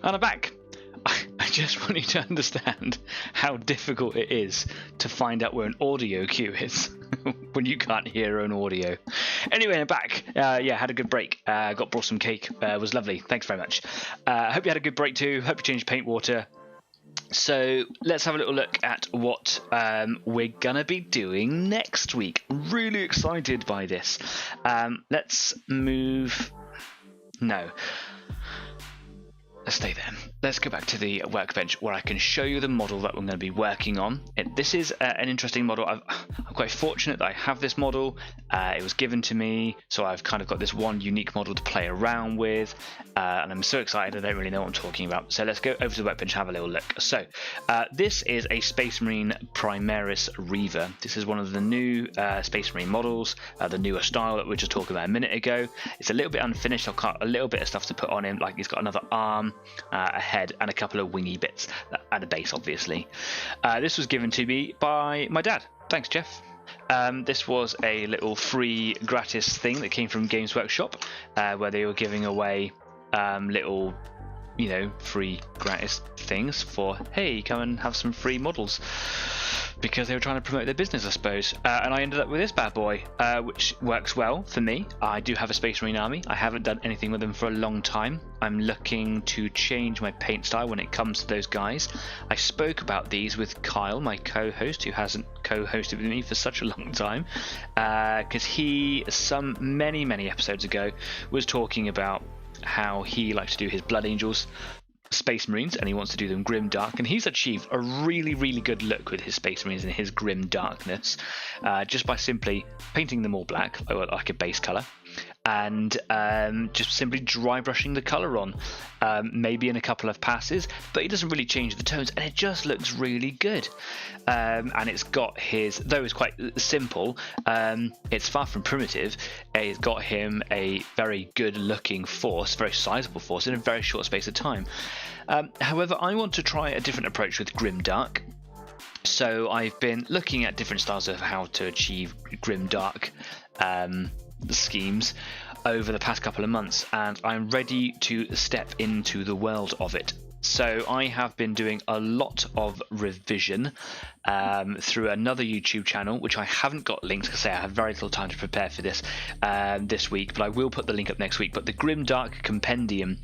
A: And I'm back. I just want you to understand how difficult it is to find out where an audio cue is when you can't hear your own audio. Anyway, I'm back. Yeah, had a good break. Got brought some cake. Was lovely. Thanks very much. Hope you had a good break too. Hope you changed paint water. So let's have a little look at what we're gonna be doing next week. Really excited by this. Let's move. No. Let's stay there. Let's go back to the workbench where I can show you the model that we're going to be working on. This is an interesting model. I'm quite fortunate that I have this model. It was given to me, so I've kind of got this one unique model to play around with, and I'm so excited I don't really know what I'm talking about. So let's go over to the workbench and have a little look. So this is a Space Marine Primaris Reaver. This is one of the new Space Marine models, the newer style that we were just talking about a minute ago. It's a little bit unfinished. I've got a little bit of stuff to put on him, like he's got another arm, a head, and a couple of wingy bits, and a base, obviously. This was given to me by my dad. Thanks, Jeff. This was a little free gratis thing that came from Games Workshop, where they were giving away little, free gratis things for, hey, come and have some free models, because they were trying to promote their business, I suppose. And I ended up with this bad boy, which works well for me. I do have a Space Marine army. I haven't done anything with them for a long time. I'm looking to change my paint style when it comes to those guys. I spoke about these with Kyle, my co-host, who hasn't co-hosted with me for such a long time, because he, many episodes ago, was talking about how he likes to do his Blood Angels Space Marines, and he wants to do them grim dark, and he's achieved a really good look with his Space Marines in his grim darkness, just by simply painting them all black, like a base color, and just simply dry brushing the color on, maybe in a couple of passes, but he doesn't really change the tones, and it just looks really good. And it's got his, though it's quite simple, it's far from primitive. It's got him a very good looking force, very sizable force in a very short space of time. However, I want to try a different approach with grimdark. So I've been looking at different styles of how to achieve grimdark schemes over the past couple of months, and I'm ready to step into the world of it. So I have been doing a lot of revision through another YouTube channel, which I haven't got linked because I have very little time to prepare for this this week, but I will put the link up next week. But the Grimdark Compendium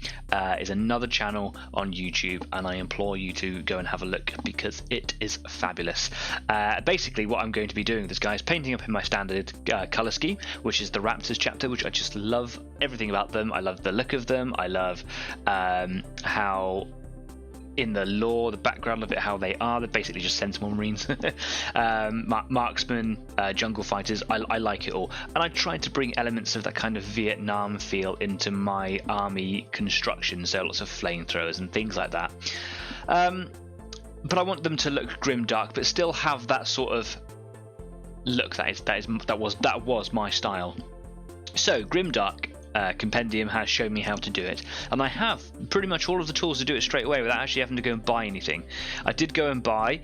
A: is another channel on YouTube, and I implore you to go and have a look because it is fabulous. Basically, what I'm going to be doing with this guy is painting up in my standard color scheme, which is the Raptors chapter, which I just love everything about them. I love the look of them. I love how, in the lore, the background of it, how they are. They're basically just sensible Marines. Marksmen, jungle fighters, I like it all. And I tried to bring elements of that kind of Vietnam feel into my army construction, so lots of flamethrowers and things like that. But I want them to look grimdark, but still have that sort of look that was my style. So grimdark Compendium has shown me how to do it, and I have pretty much all of the tools to do it straight away without actually having to go and buy anything. I did go and buy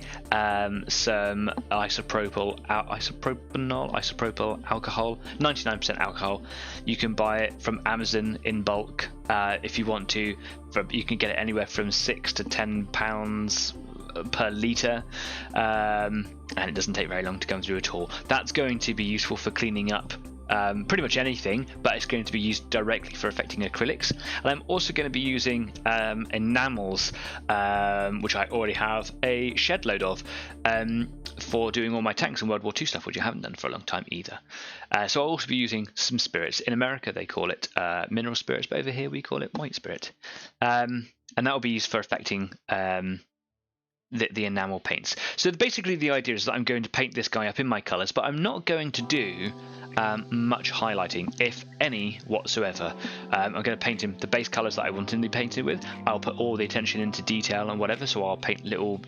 A: some isopropyl alcohol, 99% alcohol. You can buy it from Amazon in bulk if you want to. You can get it anywhere from £6 to £10 per litre, and it doesn't take very long to come through at all. That's going to be useful for cleaning up pretty much anything, but it's going to be used directly for affecting acrylics. And I'm also going to be using enamels, which I already have a shed load of, for doing all my tanks and World War II stuff, which I haven't done for a long time either. So I'll also be using some spirits. In America they call it mineral spirits, but over here we call it white spirit, and that will be used for affecting the enamel paints. So basically the idea is that I'm going to paint this guy up in my colours, but I'm not going to do much highlighting, if any whatsoever. I'm going to paint him the base colours that I want him to be painted with. I'll put all the attention into detail and whatever, so I'll paint little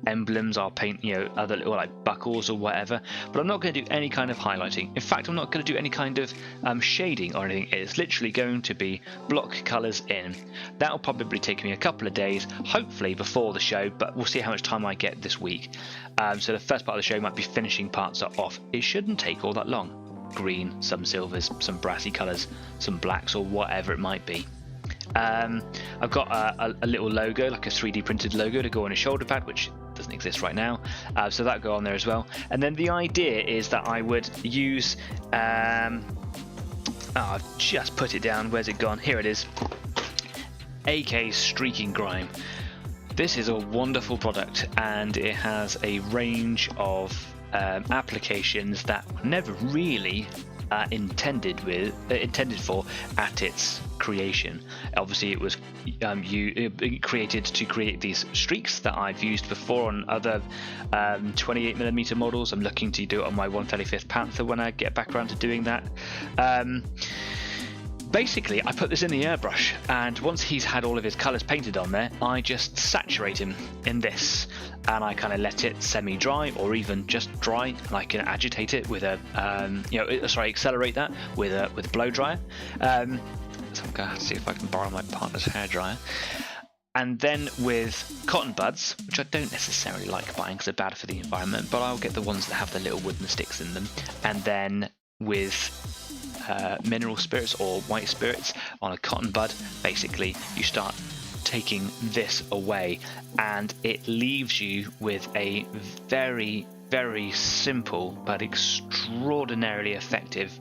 A: emblems, I'll paint other little like buckles or whatever, but I'm not going to do any kind of highlighting. In fact, I'm not going to do any kind of shading or anything. It's literally going to be block colours in. That'll probably take me a couple of days, hopefully before the show, but we'll see how much time I get this week. So the first part of the show might be finishing parts off. It shouldn't take all that long. Green, some silvers, some brassy colours, some blacks, or whatever it might be. I've got a little logo, like a 3D printed logo to go on a shoulder pad, which doesn't exist right now, so that'll go on there as well. And then the idea is that I would use I've just put it down. Where's it gone? Here it is. AK Streaking Grime. This is a wonderful product, and it has a range of applications that were never really intended for at its creation. Obviously, it was created to create these streaks that I've used before on other 28mm models. I'm looking to do it on my 135th Panther when I get back around to doing that. Basically, I put this in the airbrush, and once he's had all of his colours painted on there, I just saturate him in this, and I kind of let it semi-dry or even just dry, and I can agitate it with a, accelerate that with a blow dryer. So I'm going to see if I can borrow my partner's hairdryer. And then with cotton buds, which I don't necessarily like buying because they're bad for the environment, but I'll get the ones that have the little wooden sticks in them. And then with mineral spirits or white spirits on a cotton bud, basically you start taking this away, and it leaves you with a very, very simple but extraordinarily effective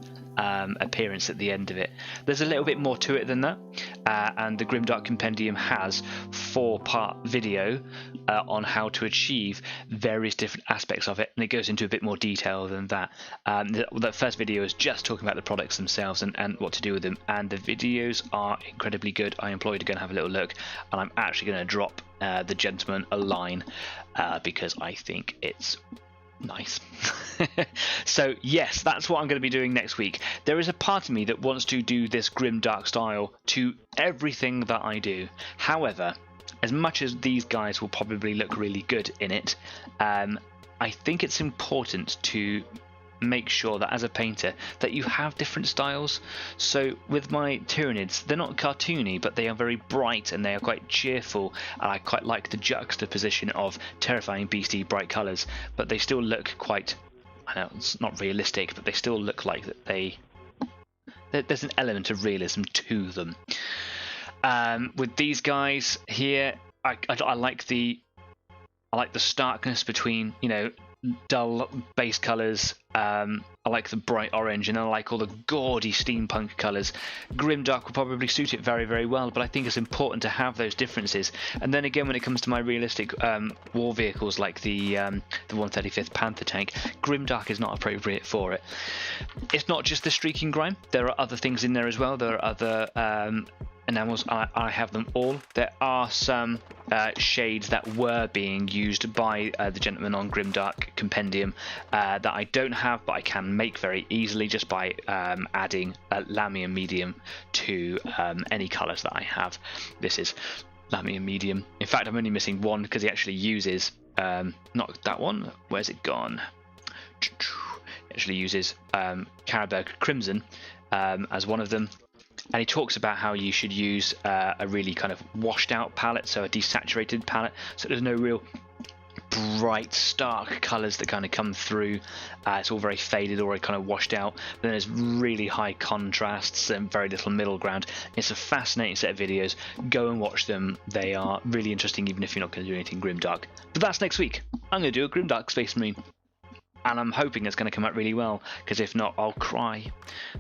A: appearance at the end of it. There's a little bit more to it than that, and the Grimdark Compendium has 4-part video on how to achieve various different aspects of it, and it goes into a bit more detail than that. The first video is just talking about the products themselves and what to do with them, and the videos are incredibly good. I implore you to go and have a little look, and I'm actually going to drop the gentleman a line because I think it's nice. So yes, that's what I'm going to be doing next week. There is a part of me that wants to do this grimdark style to everything that I do. However, as much as these guys will probably look really good in it, I think it's important to make sure that as a painter that you have different styles. So with my Tyranids, they're not cartoony, but they are very bright and they are quite cheerful, and I quite like the juxtaposition of terrifying beastie bright colours, but they still look quite, I know it's not realistic, but they still look like that there's an element of realism to them. With these guys here, I like the starkness between, dull base colours. I like the bright orange, and I like all the gaudy steampunk colours. Grimdark will probably suit it very, very well, but I think it's important to have those differences. And then again, when it comes to my realistic war vehicles like the 135th Panther tank, Grimdark is not appropriate for it. It's not just the streaking grime. There are other things in there as well. There are other enamels. I have them all. There are some shades that were being used by the gentleman on Grimdark Compendium that I don't have, but I can make very easily just by adding Lamium Medium to any colours that I have. This is Lamium Medium. In fact, I'm only missing one because he actually uses not that one. Where's it gone? He actually uses Carabao Crimson as one of them. And he talks about how you should use a really kind of washed out palette, so a desaturated palette, so there's no real bright stark colours that kind of come through. It's all very faded or kind of washed out. But then there's really high contrasts and very little middle ground. It's a fascinating set of videos. Go and watch them. They are really interesting, even if you're not going to do anything grimdark. But that's next week. I'm going to do a grimdark Space Marine, and I'm hoping it's going to come out really well, because if not, I'll cry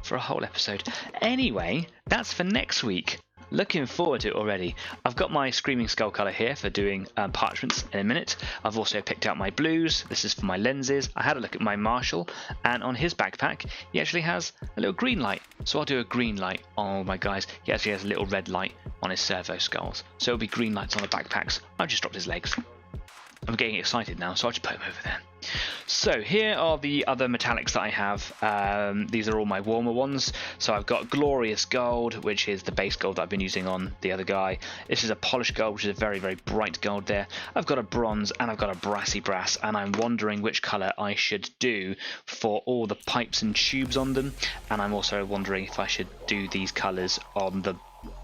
A: for a whole episode. Anyway, that's for next week. Looking forward to it already. I've got my Screaming Skull colour here for doing parchments in a minute. I've also picked out my blues. This is for my lenses. I had a look at my Marshall, and on his backpack he actually has a little green light, so I'll do a green light on all my guys. He actually has a little red light on his servo skulls, so it'll be green lights on the backpacks. I've just dropped his legs. I'm getting excited now, so I'll just put him over there. So here are the other metallics that I have. These are all my warmer ones. So I've got Glorious Gold, which is the base gold that I've been using on the other guy. This is a Polished Gold, which is a very, very bright gold there. I've got a Bronze, and I've got a Brassy Brass, and I'm wondering which colour I should do for all the pipes and tubes on them. And I'm also wondering if I should do these colours on the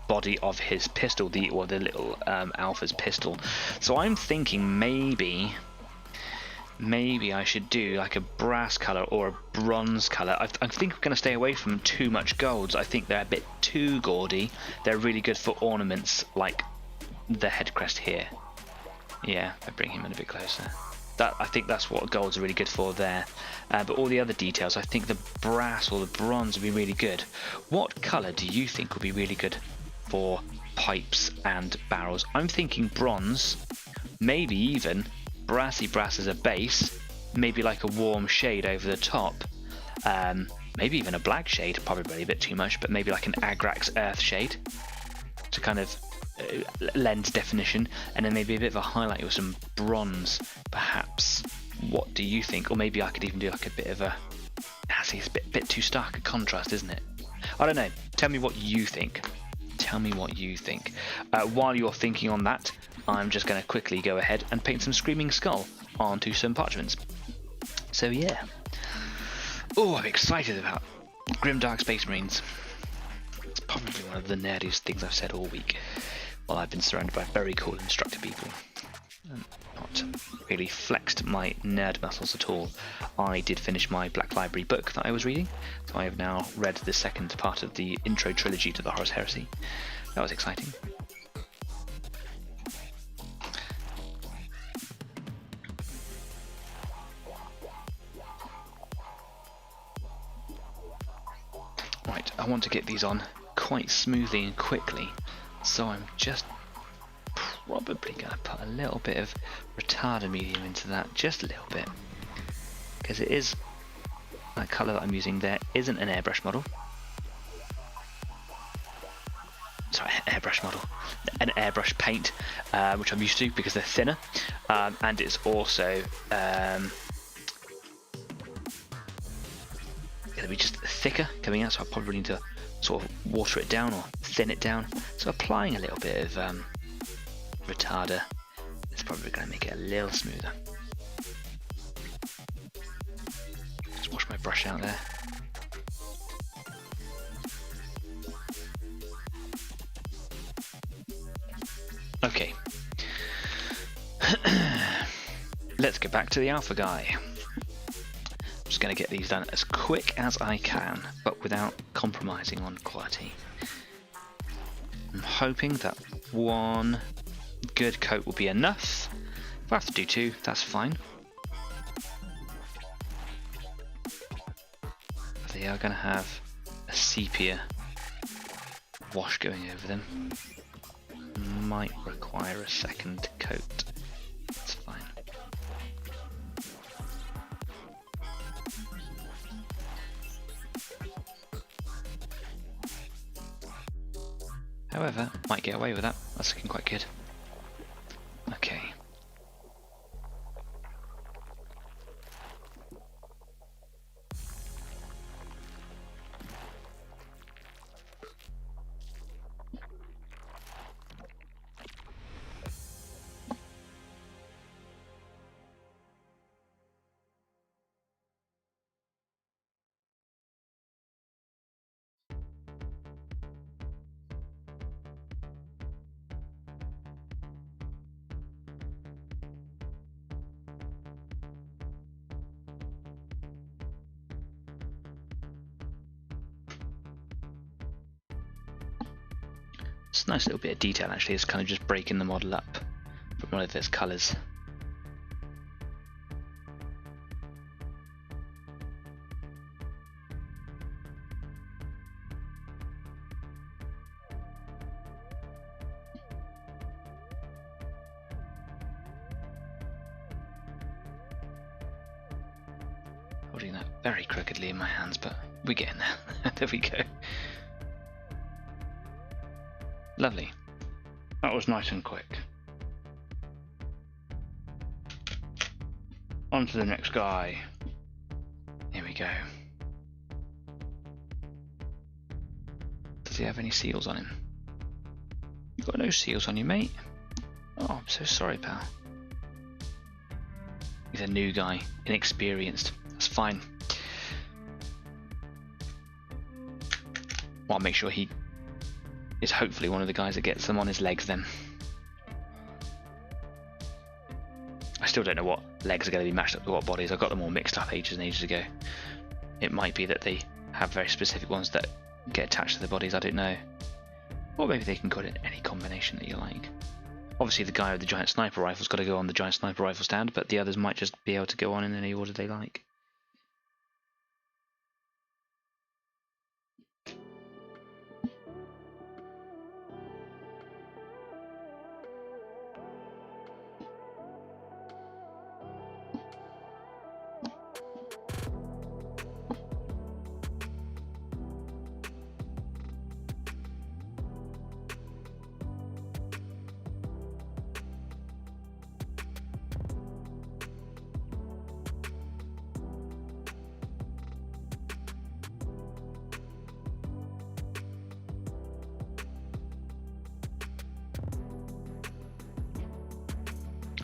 A: body of his pistol, the little Alpha's pistol. So I'm thinking maybe maybe I should do like a brass colour or a bronze colour. I think I'm going to stay away from too much golds. I think they're a bit too gaudy. They're really good for ornaments like the head crest here. Yeah, I bring him in a bit closer. I think that's what golds are really good for there. But all the other details, I think the brass or the bronze would be really good. What colour do you think would be really good for pipes and barrels? I'm thinking bronze, maybe even brassy brass as a base, maybe like a warm shade over the top. Maybe even a black shade, probably a bit too much, but maybe like an Agrax earth shade to kind of lend definition, and then maybe a bit of a highlight with some bronze perhaps. What do you think? Or maybe I could even do like a bit of a see, it's a bit too stark a contrast, isn't it? I don't know, tell me what you think. Tell me what you think. While you're thinking on that, I'm just going to quickly go ahead and paint some Screaming Skull onto some parchments. So yeah, oh, I'm excited about Grimdark Space Marines. It's probably one of the nerdiest things I've said all week. Well, I've been surrounded by very cool instructor people and not really flexed my nerd muscles at all. I did finish my Black Library book that I was reading, so I have now read the second part of the intro trilogy to the Horus Heresy. That was exciting. Right, I want to get these on quite smoothly and quickly. So I'm just probably going to put a little bit of retarder medium into that, just a little bit, because it is that colour that I'm using there isn't an airbrush model. Sorry, airbrush model, an airbrush paint, which I'm used to because they're thinner, and it's also going to be just thicker coming out, so I probably need to sort of water it down or thin it down. So applying a little bit of retarder is probably going to make it a little smoother. Just wash my brush out there. Okay. Let's get back to the alpha guy. I'm just going to get these done as quick as I can, but without compromising on quality. I'm hoping that one good coat will be enough. If I have to do two, that's fine. They are going to have a sepia wash going over them. Might require a second coat. That's fine. However, might get away with that. That's looking quite good. Okay. It's a nice little bit of detail actually, it's kind of just breaking the model up from one of its colours. Holding that very crookedly in my hands, but we're getting there. There we go. Lovely. That was nice and quick. On to the next guy. Here we go. Does he have any seals on him? You've got no seals on you, mate. Oh, I'm so sorry, pal. He's a new guy, inexperienced. That's fine. Well, I'll make sure he is hopefully one of the guys that gets them on his legs then. I still don't know what legs are going to be matched up to what bodies. I got them all mixed up ages and ages ago. It might be that they have very specific ones that get attached to the bodies, I don't know. Or maybe they can go in any combination that you like. Obviously the guy with the giant sniper rifle's got to go on the giant sniper rifle stand, but the others might just be able to go on in any order they like.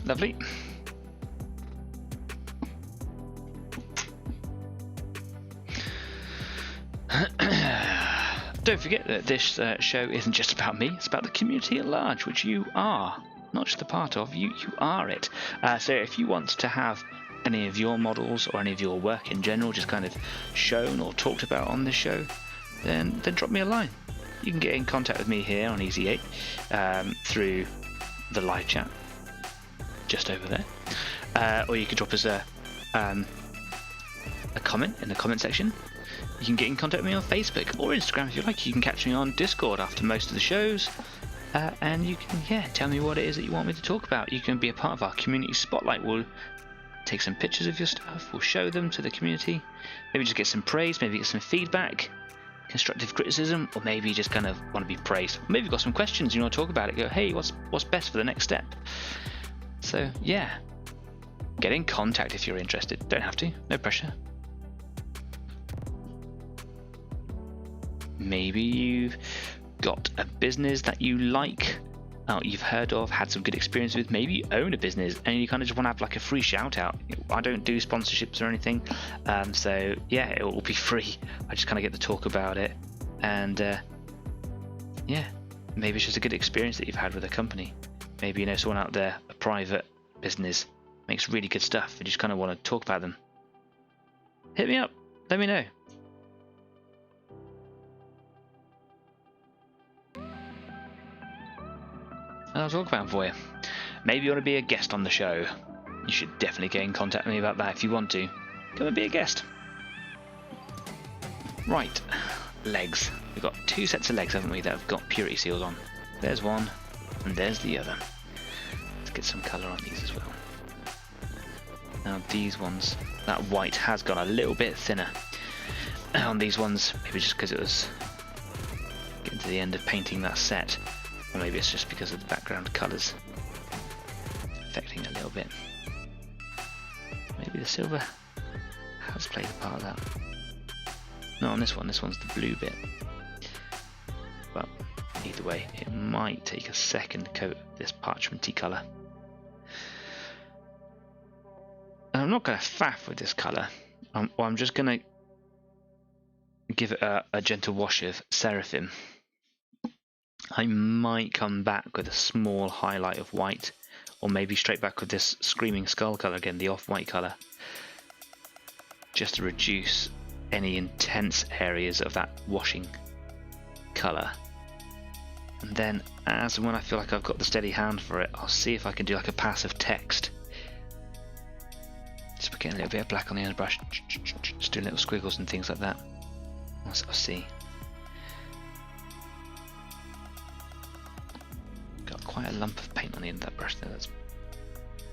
A: Lovely. Don't forget that this show isn't just about me, it's about the community at large, which you are. Not just a part of, you are it. So if you want to have any of your models or any of your work in general just kind of shown or talked about on this show, then drop me a line. You can get in contact with me here on Easy 8 through the live chat just over there, or you can drop us a comment in the comment section. You can get in contact with me on Facebook or Instagram if you like. You can catch me on Discord after most of the shows, and you can tell me what it is that you want me to talk about. You can be a part of our community spotlight. We'll take some pictures of your stuff, we'll show them to the community, maybe just get some praise, maybe get some feedback, constructive criticism, or maybe you just kind of want to be praised. Maybe you've got some questions you want to talk about it, go, hey, what's best for the next step? So yeah, get in contact if you're interested. Don't have to, no pressure. Maybe you've got a business that you like, you've heard of, had some good experience with. Maybe you own a business and you kind of just want to have like a free shout out. I don't do sponsorships or anything, so yeah, it will be free. I just kind of get to talk about it, and yeah, maybe it's just a good experience that you've had with a company. Maybe you know someone out there, a private business, makes really good stuff, and you just kind of want to talk about them. Hit me up, let me know. And I'll talk about them for you. Maybe you want to be a guest on the show. You should definitely get in contact with me about that if you want to. Come and be a guest. Right, legs. We've got two sets of legs, haven't we, that have got purity seals on. There's one, and there's the other. Let's get some colour on these as well. Now these ones, that white has gone a little bit thinner on these ones, maybe just because it was getting to the end of painting that set. Or maybe it's just because of the background colours affecting a little bit. Maybe the silver has played a part of that. No, on this one's the blue bit. But either way, it might take a second coat of this parchmenty colour. And I'm not going to faff with this colour. I'm just going to give it a gentle wash of Seraphim. I might come back with a small highlight of white, or maybe straight back with this Screaming Skull colour again, the off-white colour, just to reduce any intense areas of that washing colour. And then as and when I feel like I've got the steady hand for it, I'll see if I can do like a pass of text. Just getting a little bit of black on the underbrush, just doing little squiggles and things like that. I'll see. Got quite a lump of paint on the end of that brush there. That's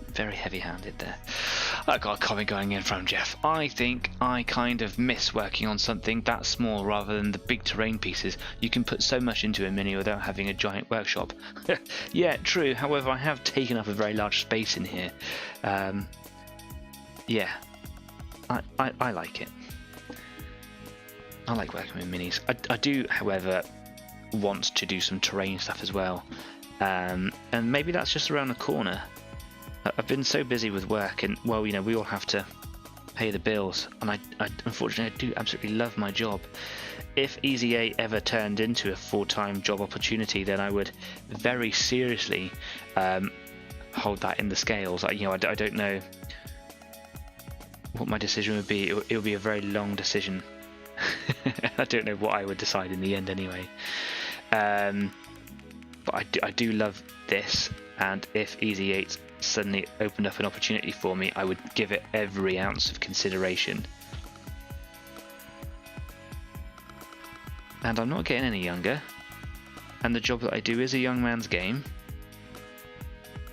A: very heavy-handed there. I got a comment going in from Jeff. I think I kind of miss working on something that small rather than the big terrain pieces. You can put so much into a mini without having a giant workshop. Yeah, true. However, I have taken up a very large space in here. Yeah, I like it. I like working with minis. I do, however, want to do some terrain stuff as well. And maybe that's just around the corner. I've been so busy with work, and well, you know, we all have to pay the bills, and I unfortunately I do absolutely love my job. If Easy 8 ever turned into a full-time job opportunity, then I would very seriously hold that in the scales. I don't know what my decision would be. It would be a very long decision. I don't know what I would decide in the end anyway. But I do love this, and if Easy 8 suddenly opened up an opportunity for me, I would give it every ounce of consideration. And I'm not getting any younger, and the job that I do is a young man's game.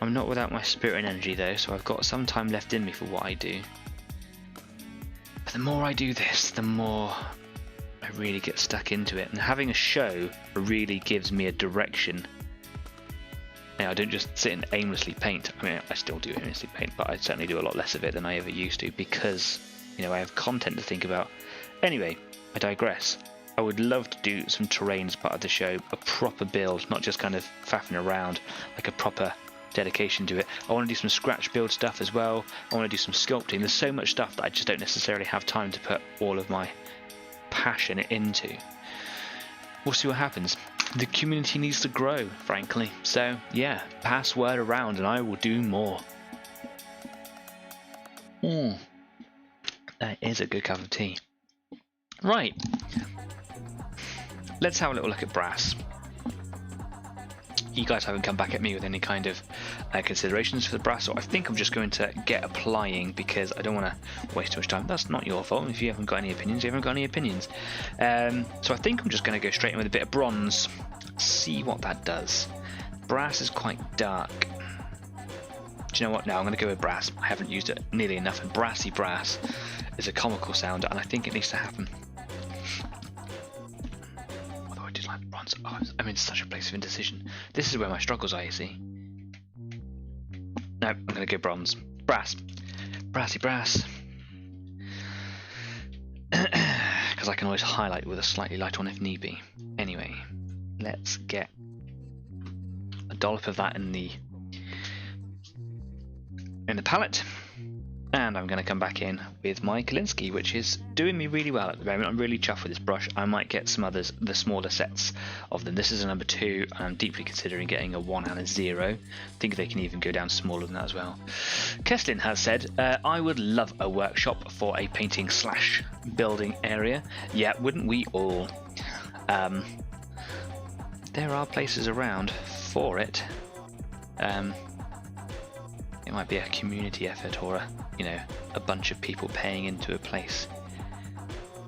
A: I'm not without my spirit and energy though, so I've got some time left in me for what I do. But the more I do this, the more I really get stuck into it, and having a show really gives me a direction. I don't just sit and aimlessly paint. I mean, I still do aimlessly paint, but I certainly do a lot less of it than I ever used to, because I have content to think about. Anyway, I digress. I would love to do some terrain as part of the show, a proper build, not just kind of faffing around, like a proper dedication to it. I want to do some scratch build stuff as well. I want to do some sculpting. There's so much stuff that I just don't necessarily have time to put all of my passion into. We'll see what happens. The community needs to grow, frankly. So yeah, pass word around and I will do more. That is a good cup of tea. Right. Let's have a little look at brass. You guys haven't come back at me with any kind of considerations for the brass, so I think I'm just going to get applying because I don't want to waste too much time. That's not your fault. If you haven't got any opinions, you haven't got any opinions. So I think I'm just going to go straight in with a bit of bronze, see what that does. Brass is quite dark. Do you know what? No, I'm going to go with brass. I haven't used it nearly enough, and brassy brass is a comical sound, and I think it needs to happen. Bronze. Oh, I'm in such a place of indecision. This is where my struggles are, you see. No, I'm going to go bronze. Brass. Brassy brass. Because I can always highlight with a slightly light on if need be. Anyway, let's get a dollop of that in the palette. And I'm going to come back in with my Kolinsky, which is doing me really well at the moment. I'm really chuffed with this brush. I might get some others, the smaller sets of them. This is a number 2. I'm deeply considering getting a 1 and a 0. I think they can even go down smaller than that as well. Kesslin has said, I would love a workshop for a painting / building area. Yeah, wouldn't we all? There are places around for it. It might be a community effort or a bunch of people paying into a place.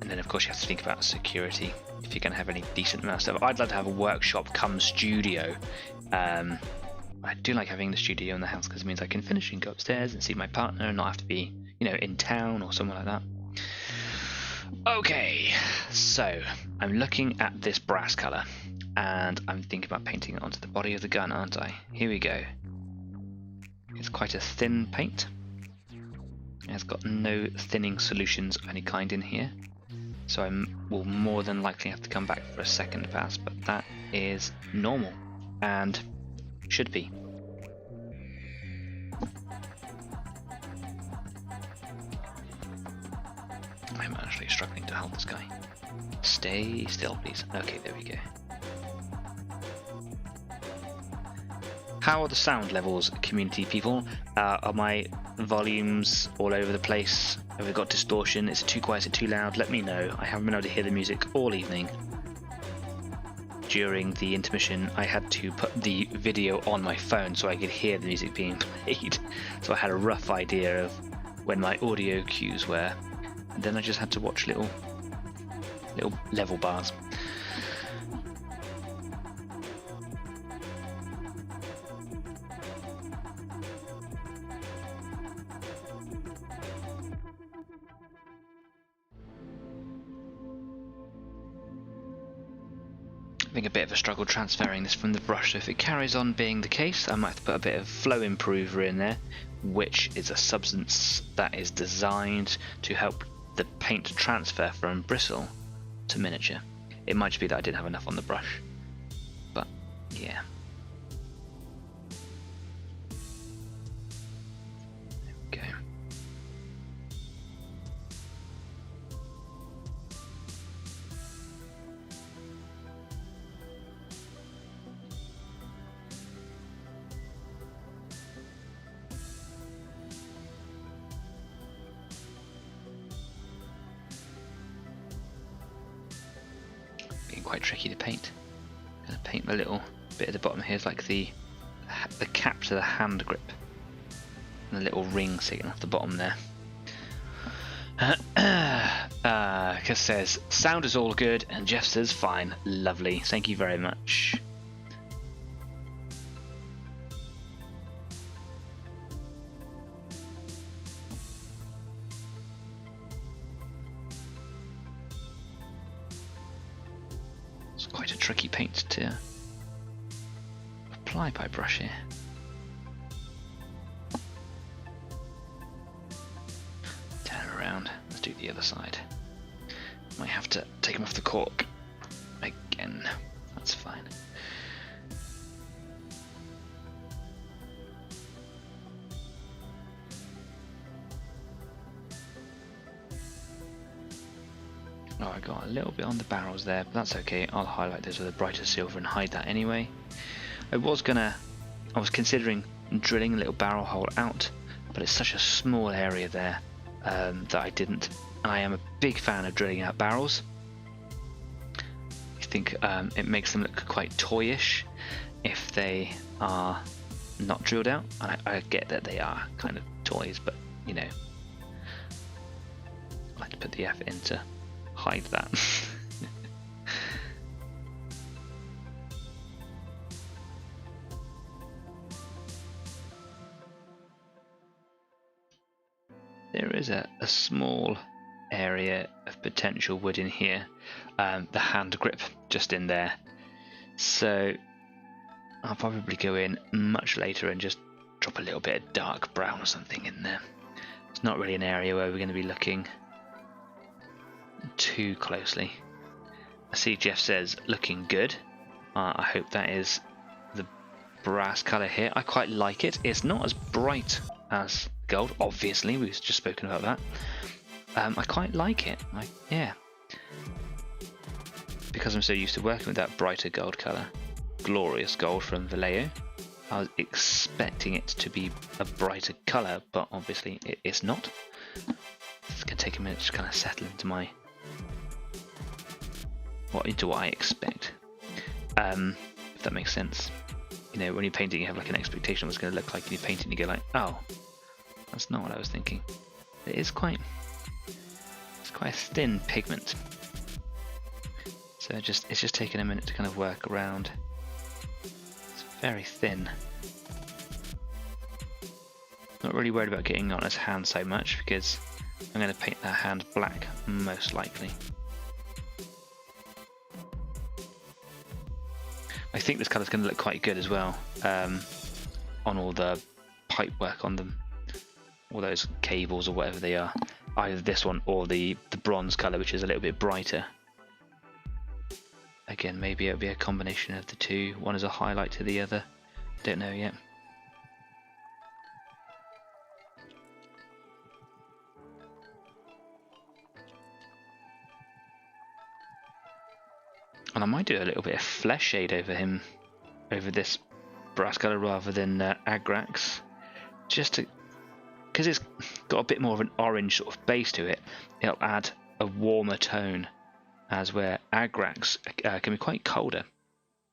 A: And then of course you have to think about security if you're going to have any decent amount of stuff. I'd love to have a workshop come studio. I do like having the studio in the house because it means I can finish and go upstairs and see my partner and not have to be in town or somewhere like that. Okay, so I'm looking at this brass colour and I'm thinking about painting it onto the body of the gun, aren't I? Here we go. It's quite a thin paint. It's got no thinning solutions of any kind in here, so I will more than likely have to come back for a second pass, but that is normal and should be. I'm actually struggling to hold this guy. Stay still, please. Okay, there we go. How are the sound levels, community people? Are my volumes all over the place? Have we got distortion? Is it too quiet? Is it too loud? Let me know. I haven't been able to hear the music all evening. During the intermission, I had to put the video on my phone so I could hear the music being played. So I had a rough idea of when my audio cues were. And then I just had to watch little level bars. Having a bit of a struggle transferring this from the brush, so if it carries on being the case I might have to put a bit of flow improver in there, which is a substance that is designed to help the paint transfer from bristle to miniature. It might just be that I didn't have enough on the brush, but yeah. There we go. quite tricky to paint. I'm going to paint my little bit at the bottom here is like the cap to the hand grip. And a little ring sticking off the bottom there. Cause says, sound is all good, and Jeff says fine. Lovely, thank you very much. It's quite a tricky paint to apply by brush here. Let's do the other side. Might have to take him off the cork again. That's fine. Oh, I got a little bit on the barrels there, but that's okay. I'll highlight those with a brighter silver and hide that anyway. I was considering drilling a little barrel hole out, but it's such a small area there. That I didn't. I am a big fan of drilling out barrels. I think it makes them look quite toyish if they are not drilled out. And I get that they are kind of toys, but you know, I like to put the effort in to hide that. There is a small area of potential wood in here, the hand grip just in there, so I'll probably go in much later and just drop a little bit of dark brown or something in there. It's not really an area where we're going to be looking too closely. I see Jeff says looking good. I hope that is the brass colour here. I quite like it. It's not as bright as gold, obviously, we've just spoken about that. I quite like it. Yeah, because I'm so used to working with that brighter gold colour, glorious gold from Vallejo. I was expecting it to be a brighter colour, but obviously it's not. It's going to take a minute to kind of settle into what I expect. If that makes sense. You know, when you're painting, you have like an expectation of what it's going to look like, and you're painting, you go like, oh, that's not what I was thinking. It's quite a thin pigment, so it's just taking a minute to kind of work around. It's very thin. Not really worried about getting on his hand so much because I'm going to paint that hand black most likely. I think this colour is going to look quite good as well on all the pipe work on them. All those cables or whatever they are, either this one or the bronze colour, which is a little bit brighter. Again, maybe it'll be a combination of the two. One is a highlight to the other. Don't know yet. And I might do a little bit of flesh shade over him, over this brass colour rather than Agrax, just to, because it's got a bit more of an orange sort of base to it. It'll add a warmer tone, as where Agrax can be quite colder.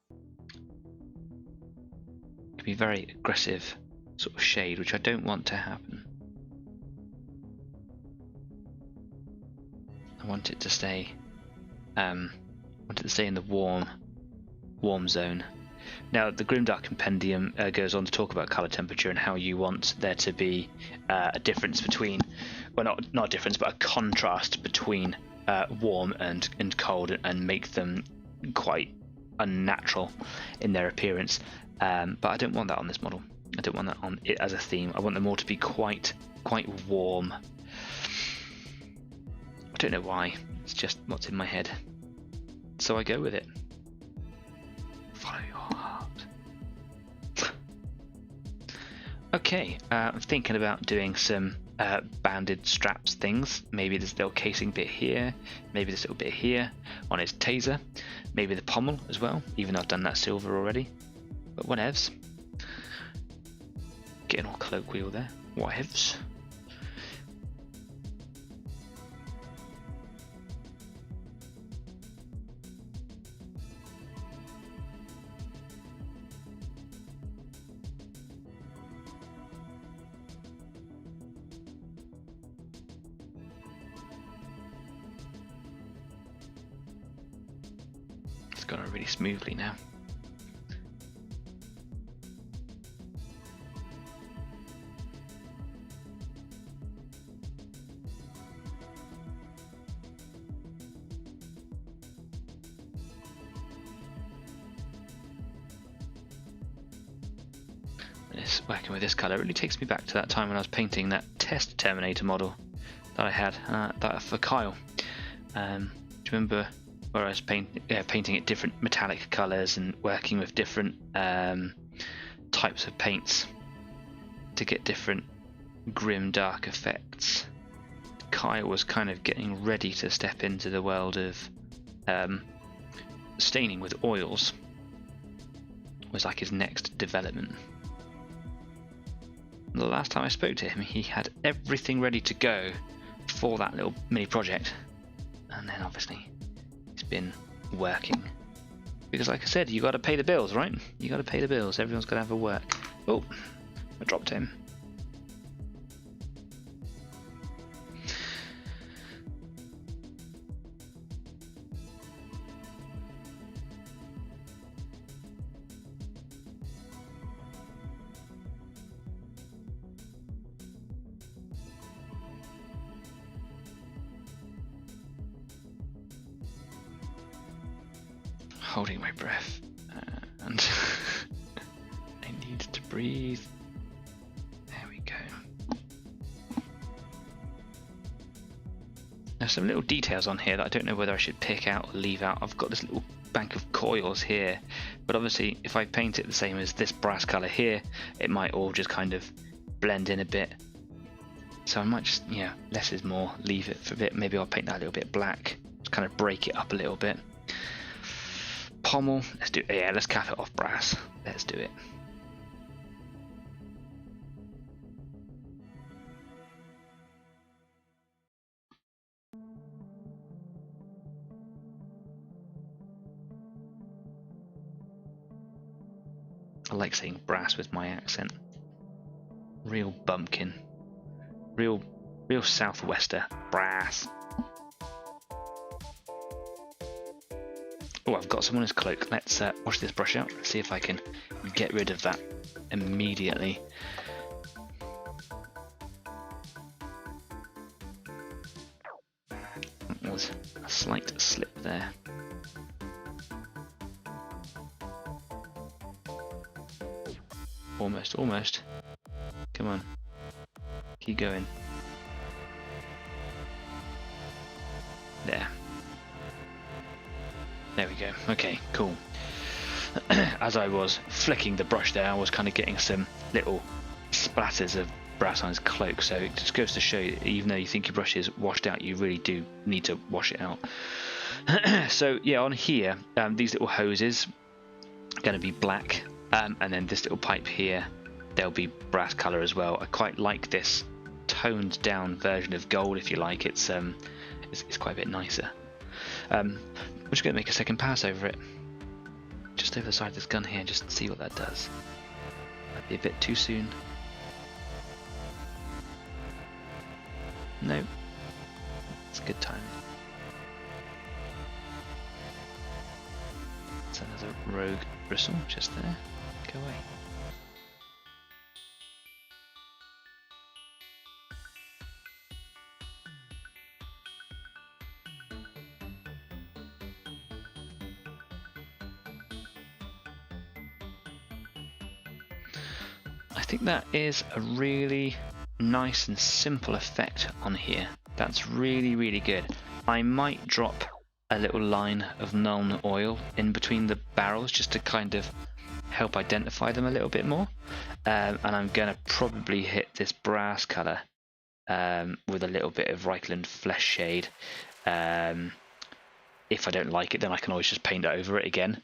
A: It can be very aggressive sort of shade, which I don't want to happen. I want it to stay. Want it to stay in the warm zone. Now, the Grimdark Compendium goes on to talk about color temperature and how you want there to be a difference between, well, not a difference, but a contrast between warm and cold, and make them quite unnatural in their appearance. But I don't want that on this model. I don't want that on it as a theme. I want them all to be quite warm. I don't know why. It's just what's in my head. So I go with it. Follow your heart. Okay, I'm thinking about doing some banded straps things. Maybe this little casing bit here, maybe this little bit here on his taser, maybe the pommel as well, even though I've done that silver already. But whatevs. Getting all colloquial there. Whatevs. It's gone really smoothly now. Working with this colour really takes me back to that time when I was painting that test Terminator model that I had, that for Kyle. Do you remember where I was painting it different metallic colours and working with different types of paints to get different grim dark effects? Kyle was kind of getting ready to step into the world of staining with oils. It was like his next development. The last time I spoke to him, he had everything ready to go for that little mini project, and then obviously he's been working because, like I said, you got to pay the bills, right? You got to pay the bills. Everyone's got to have a work. Oh, I dropped him. Holding my breath, and I need to breathe. There we go. There's some little details on here that I don't know whether I should pick out or leave out. I've got this little bank of coils here, but obviously if I paint it the same as this brass colour here, it might all just kind of blend in a bit. So I might just, less is more, leave it for a bit. Maybe I'll paint that a little bit black, just kind of break it up a little bit. Pommel, let's do it. Yeah, let's cap it off brass. Let's do it. I like saying brass with my accent. Real bumpkin. Real southwester. Brass. Oh, I've got some on his cloak. Let's wash this brush out. See if I can get rid of that immediately. That was a slight slip there. Almost. Come on. Keep going. There. There we go. Okay, cool. As I was flicking the brush there, I was kind of getting some little splatters of brass on his cloak, so it just goes to show you that even though you think your brush is washed out, you really do need to wash it out. So yeah, on here, these little hoses are going to be black, and then this little pipe here, there'll be brass colour as well. I quite like this toned down version of gold, if you like. It's quite a bit nicer. I'm just going to make a second pass over it, just over the side of this gun here, just see what that does. Might be a bit too soon. No, it's good timing. It's another rogue bristle just there. Go away. I think that is a really nice and simple effect on here. That's really good. I might drop a little line of Nuln oil in between the barrels just to kind of help identify them a little bit more, and I'm going to probably hit this brass colour with a little bit of Reichland Flesh Shade. If I don't like it, then I can always just paint it over it again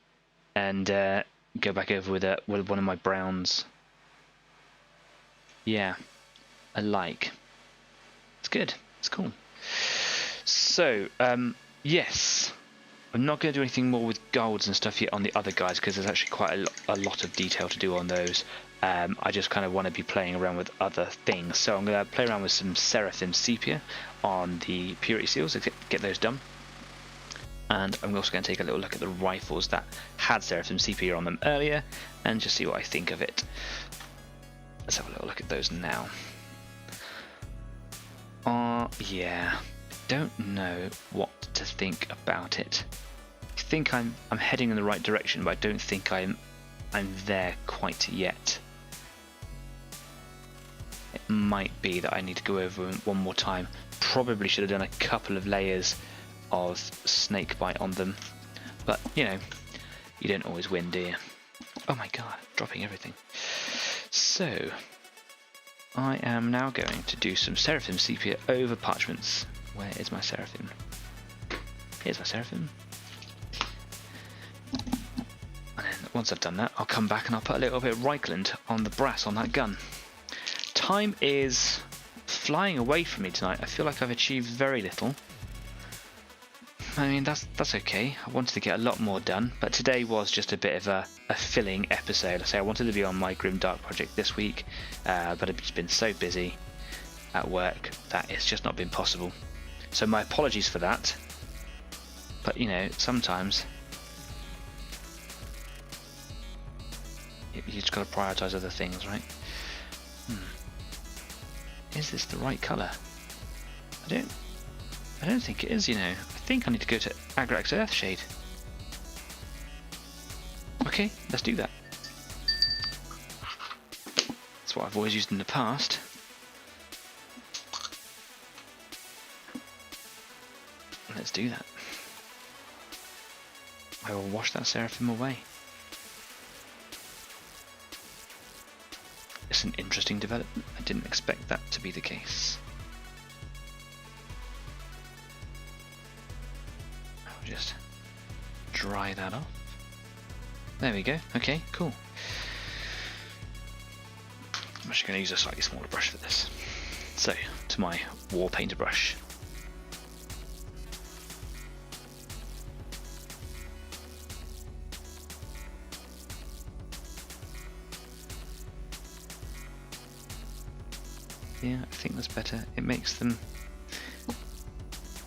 A: and go back over with one of my browns. Yeah, I like. It's good. It's cool. So, yes, I'm not going to do anything more with golds and stuff yet on the other guys because there's actually quite a lot of detail to do on those. I just kind of want to be playing around with other things. So I'm going to play around with some Seraphim Sepia on the Purity Seals to get those done. And I'm also going to take a little look at the rifles that had Seraphim Sepia on them earlier and just see what I think of it. Let's have a little look at those now. Yeah, don't know what to think about it. I think I'm heading in the right direction, but I don't think I'm there quite yet. It might be that I need to go over them one more time. Probably should have done a couple of layers of snakebite on them, but you know, you don't always win, do you? Oh my god, dropping everything. So I am now going to do some Seraphim Sepia over parchments. Where is my Seraphim? Here's my Seraphim. And then once I've done that, I'll come back and I'll put a little bit of Reichland on the brass on that gun. Time is flying away from me tonight. I feel like I've achieved very little. I mean, that's okay. I wanted to get a lot more done, but today was just a bit of a filling episode. I say I wanted to be on my Grim Dark project this week, but I've just been so busy at work that it's just not been possible. So my apologies for that. But you know, sometimes you just got to prioritise other things, right? Is this the right colour? I don't think it is, you know. I think I need to go to Agrax Earthshade. Okay, let's do that. That's what I've always used in the past. Let's do that. I will wash that Seraphim away. It's an interesting development. I didn't expect that to be the case. I'll just dry that off. There we go. Okay, cool. I'm actually going to use a slightly smaller brush for this. So, to my war painter brush. Yeah, I think that's better. It makes them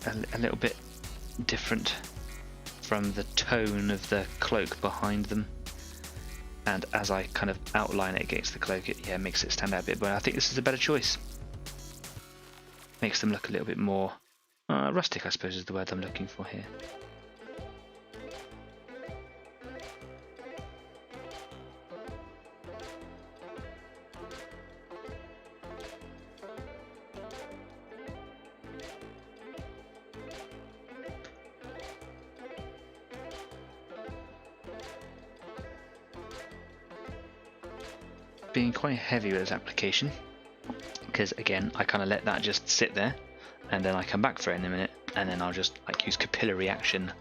A: a little bit different from the tone of the cloak behind them. And as I kind of outline it against the cloak, it makes it stand out a bit. But I think this is a better choice. Makes them look a little bit more rustic, I suppose is the word I'm looking for here. Being quite heavy with this application, because again I kind of let that just sit there and then I come back for it in a minute and then I'll just like use capillary action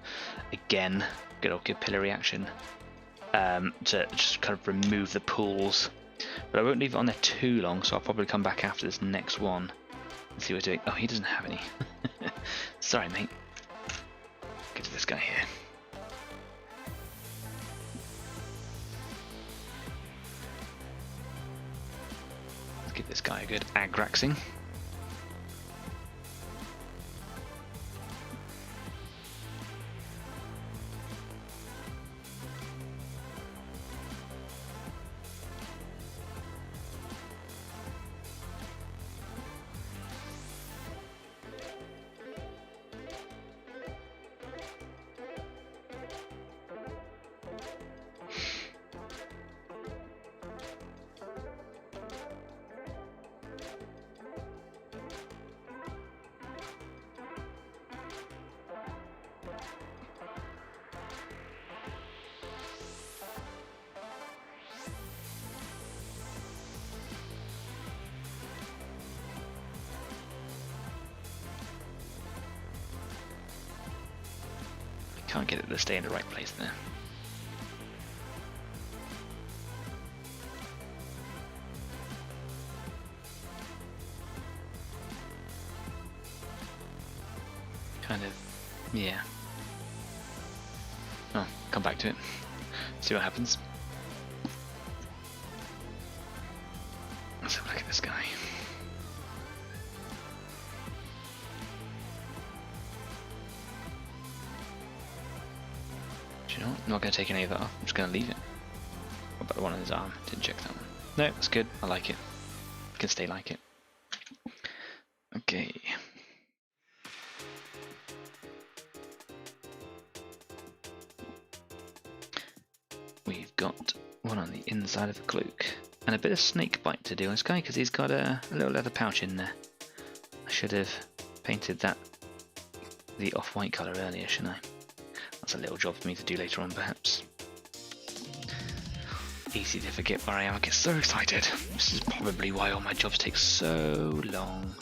A: again, good old capillary action, to just kind of remove the pools. But I won't leave it on there too long, so I'll probably come back after this next one and see what we're doing. Oh, he doesn't have any. Sorry mate. Get to this guy here. Give this guy a good agraxing. Can't get it to stay in the right place there. Kind of, yeah. Oh, come back to it. See what happens. Let's have a look at this guy. I'm not going to take any of that off. I'm just going to leave it. What about the one on his arm? Didn't check that one. No, that's good. I like it. It can stay like it. Okay. We've got one on the inside of the cloak. And a bit of snake bite to do on this guy because he's got a little leather pouch in there. I should have painted that the off-white colour earlier, shouldn't I? That's a little job for me to do later on, perhaps. Easy to forget where I am. I get so excited. This is probably why all my jobs take so long.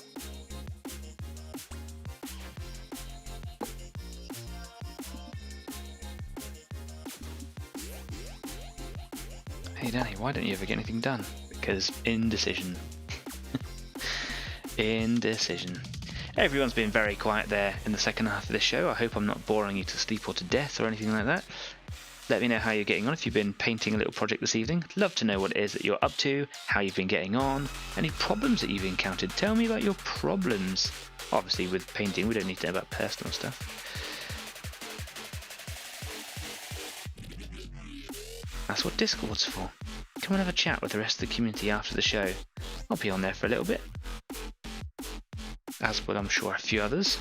A: Hey Danny, why don't you ever get anything done? Because indecision. Indecision. Everyone's been very quiet there in the second half of this show. I hope I'm not boring you to sleep or to death or anything like that. Let me know how you're getting on if you've been painting a little project this evening. Love to know what it is that you're up to, how you've been getting on, any problems that you've encountered. Tell me about your problems. Obviously with painting we don't need to know about personal stuff. That's what Discord's for. Come and have a chat with the rest of the community after the show. I'll be on there for a little bit. As will I'm sure a few others.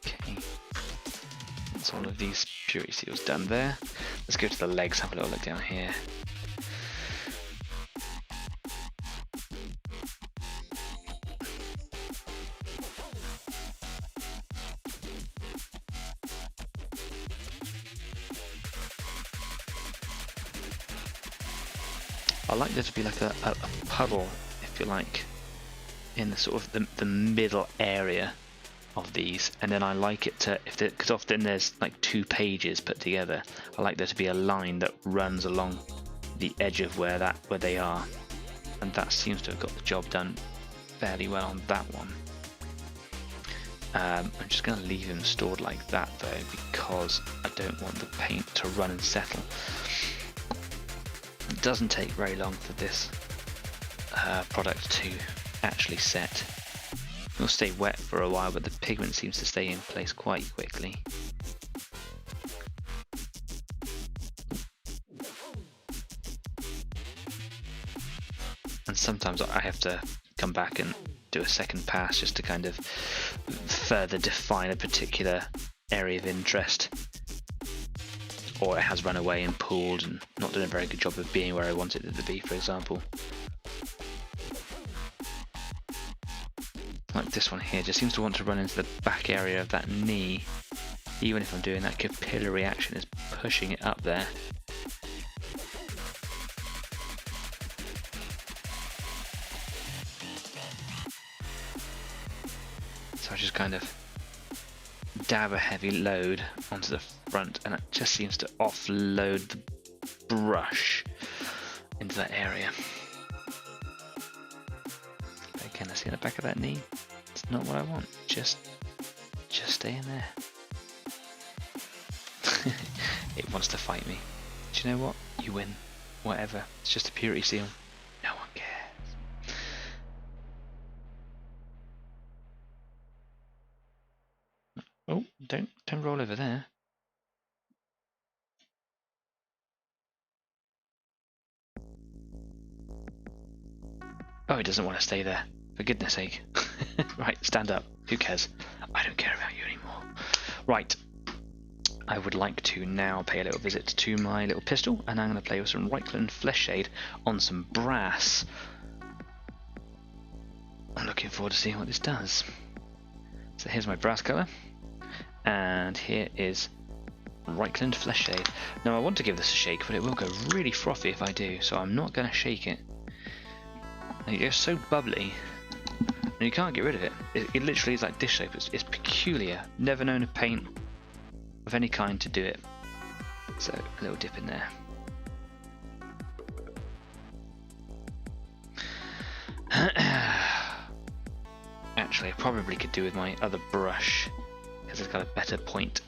A: Okay. That's all of these purity seals done there. Let's go to the legs, have a little look down here. I like there to be like a puddle, if you like, in the sort of the middle area of these, and then I like it to, because often there's like 2 pages put together, I like there to be a line that runs along the edge of where they are, and that seems to have got the job done fairly well on that one. I'm just going to leave him stored like that though, because I don't want the paint to run and settle. It doesn't take very long for this product to actually set. It'll stay wet for a while, but the pigment seems to stay in place quite quickly. And sometimes I have to come back and do a second pass just to kind of further define a particular area of interest. Or it has run away and pooled and not done a very good job of being where I wanted it to be, for example. Like this one here, just seems to want to run into the back area of that knee. Even if I'm doing that capillary action, is pushing it up there. So I just kind of dab a heavy load onto the front, and it just seems to offload the brush into that area. But again, I see the back of that knee. It's not what I want. Just stay in there. It wants to fight me. Do you know what? You win. Whatever. It's just a purity seal. No one cares. Oh, don't roll over there. Oh, he doesn't want to stay there. For goodness sake. Right, stand up. Who cares? I don't care about you anymore. Right. I would like to now pay a little visit to my little pistol, and I'm going to play with some Reichland Flesh Shade on some brass. I'm looking forward to seeing what this does. So here's my brass colour. And here is Reichland Flesh Shade. Now I want to give this a shake, but it will go really frothy if I do, so I'm not going to shake it. And it goes so bubbly, and you can't get rid of it. It literally is like dish soap. It's peculiar. Never known a paint of any kind to do it. So a little dip in there. Actually, I probably could do with my other brush, because it's got a better point.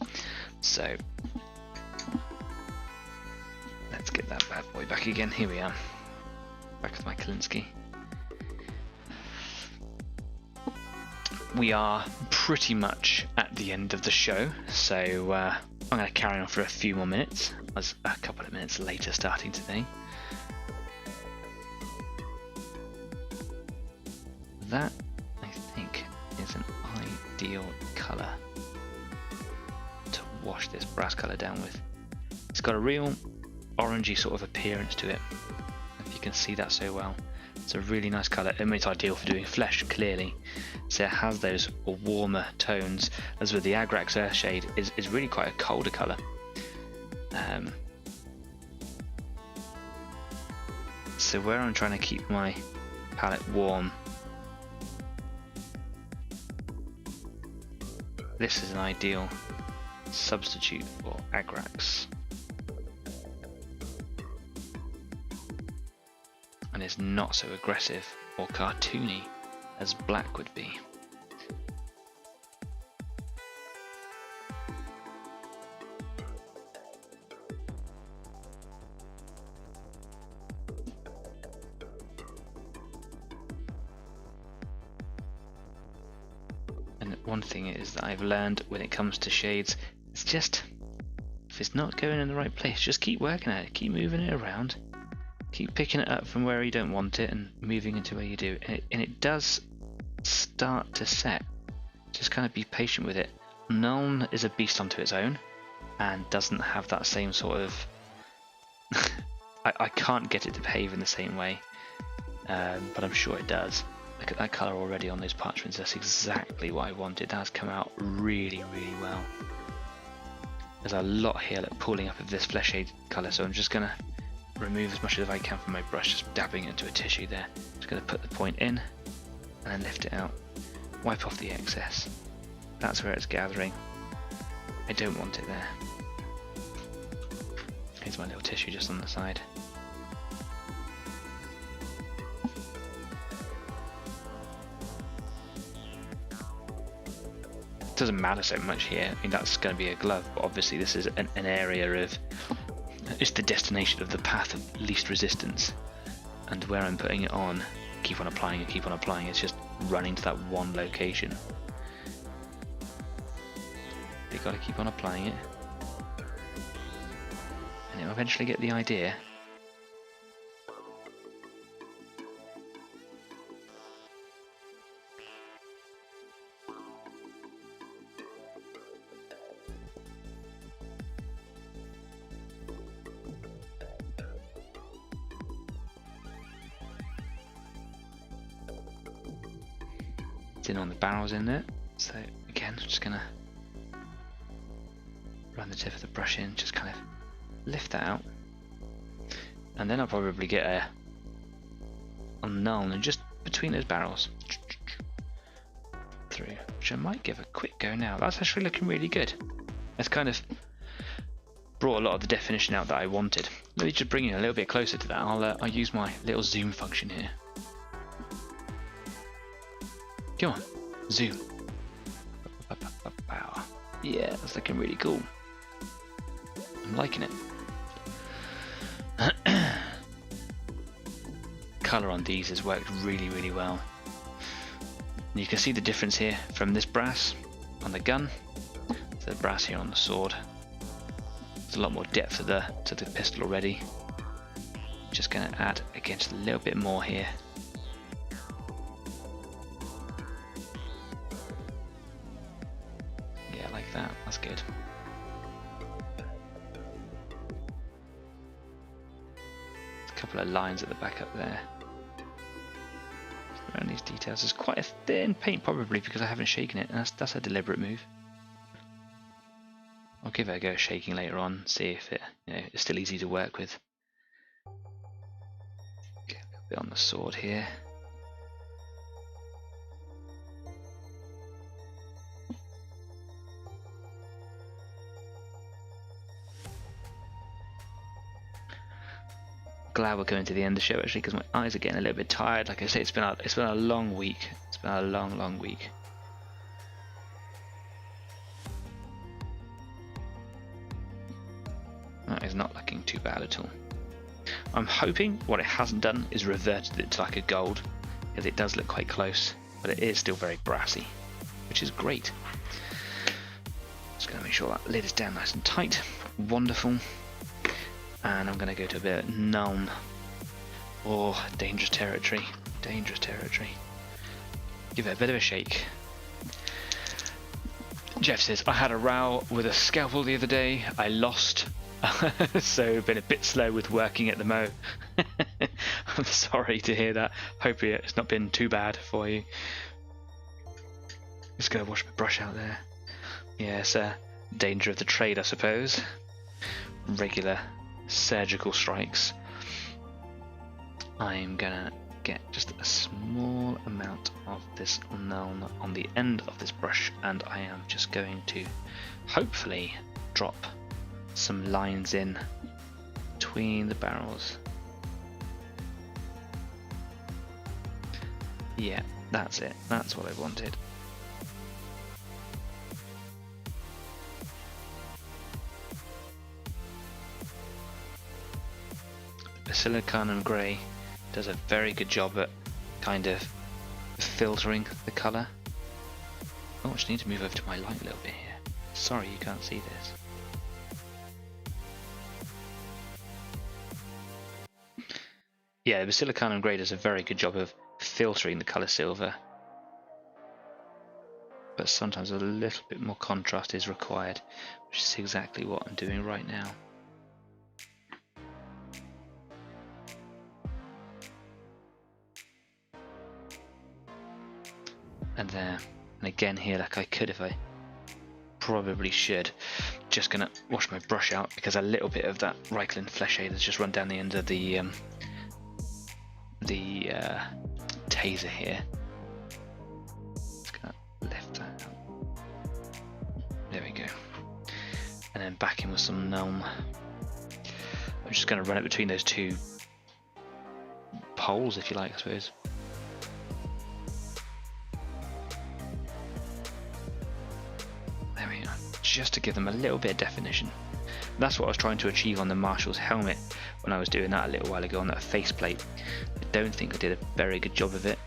A: So let's get that bad boy back again. Here we are. Back with my Kalinsky. We are pretty much at the end of the show, so I'm going to carry on for a few more minutes. I was a couple of minutes later starting today. That, I think, is an ideal colour to wash this brass colour down with. It's got a real orangey sort of appearance to it, if you can see that so well. It's a really nice colour. I mean, it's ideal for doing flesh, clearly. So it has those warmer tones, as with the Agrax Earthshade is really quite a colder colour. So where I'm trying to keep my palette warm, this is an ideal substitute for Agrax. And is not so aggressive or cartoony as black would be. And one thing is that I've learned when it comes to shades, it's just, if it's not going in the right place, just keep working at it, keep moving it around. Keep picking it up from where you don't want it and moving into where you do, and it does start to set. Just kind of be patient with it. Nuln is a beast unto its own and doesn't have that same sort of I can't get it to behave in the same way, but I'm sure it does. Look at that colour already on those parchments. That's exactly what I wanted. That has come out really, really well. There's a lot here like pulling up of this flesh shade colour, so I'm just gonna remove as much as I can from my brush, just dabbing it into a tissue there. Just going to put the point in and then lift it out. Wipe off the excess. That's where it's gathering. I don't want it there. Here's my little tissue just on the side. It doesn't matter so much here. I mean, that's going to be a glove, but obviously this is an area of, it's the destination of the path of least resistance, and where I'm putting it on, keep on applying it, keep on applying it, it's just running to that one location. You've got to keep on applying it, and you'll eventually get the idea. In on the barrels in there, so again I'm just gonna run the tip of the brush in, just kind of lift that out, and then I'll probably get a null and just between those barrels through, which I might give a quick go now. That's actually looking really good. It's kind of brought a lot of the definition out that I wanted. Maybe just bring it a little bit closer to that. I'll use my little zoom function here. Come on, zoom. Yeah, that's looking really cool. I'm liking it. Colour on these has worked really, really well. And you can see the difference here from this brass on the gun to the brass here on the sword. There's a lot more depth to the pistol already. Just going to add against a little bit more here. That's good. There's a couple of lines at the back up there. Around these details, there's quite a thin paint, probably because I haven't shaken it, and that's a deliberate move. I'll give it a go shaking later on, see if it, it's still easy to work with. Get a little bit on the sword here. Glad we're coming to the end of the show actually, because my eyes are getting a little bit tired. Like I say, it's been a long week. It's been a long week. That is not looking too bad at all. I'm hoping what it hasn't done is reverted it to like a gold, because it does look quite close, but it is still very brassy, which is great. Just going to make sure that lid is down nice and tight. Wonderful. And I'm going to go to a bit of Nuln. Oh, dangerous territory. Dangerous territory. Give it a bit of a shake. Jeff says, I had a row with a scalpel the other day. I lost. So been a bit slow with working at the mo. I'm sorry to hear that. Hopefully it's not been too bad for you. Just going to wash my brush out there. Yes, danger of the trade, I suppose. Regular surgical strikes. I'm gonna get just a small amount of this Nuln on the end of this brush, and I am just going to hopefully drop some lines in between the barrels. Yeah, that's it. That's what I wanted. Basilicanum Grey does a very good job at kind of filtering the colour. Oh, I just need to move over to my light a little bit here. Sorry you can't see this. Yeah, the Basilicanum Grey does a very good job of filtering the colour silver, but sometimes a little bit more contrast is required, which is exactly what I'm doing right now. And there, and again here, like I could if I probably should. Just gonna wash my brush out because a little bit of that Reichland flesh shade has just run down the end of the taser here. Just gonna lift that out. There we go. And then back in with some Nuln. I'm just gonna run it between those two poles, if you like, I suppose. Just to give them a little bit of definition. That's what I was trying to achieve on the Marshall's helmet when I was doing that a little while ago on that faceplate. I don't think I did a very good job of it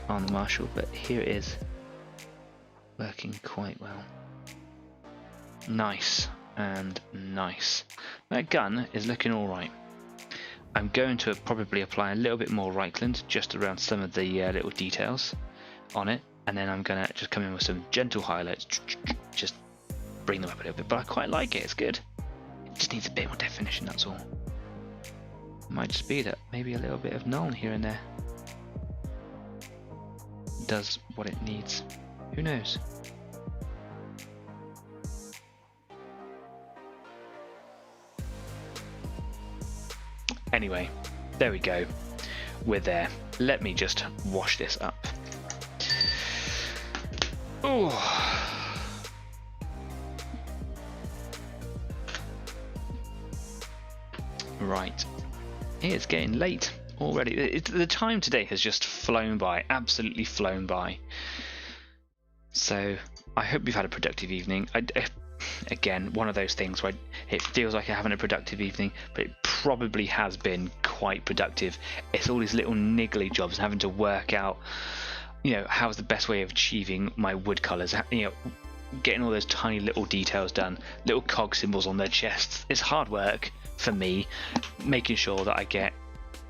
A: on the Marshall, but here it is, working quite well. Nice and nice. That gun is looking alright. I'm going to probably apply a little bit more Reichland just around some of the little details on it, and then I'm going to just come in with some gentle highlights, just bring them up a little bit, but I quite like it, it's good. It just needs a bit more definition, that's all. It might just be that maybe a little bit of Nuln here and there does what it needs. Who knows? Anyway, there we go. We're there. Let me just wash this up. Oh. Right, it's getting late already. The time today has just flown by, absolutely flown by. So I hope you've had a productive evening. Again, one of those things where it feels like you're having a productive evening, but it probably has been quite productive. It's all these little niggly jobs, having to work out, you know, how's the best way of achieving my wood colours. You know, getting all those tiny little details done, little cog symbols on their chests. It's hard work for me, making sure that I get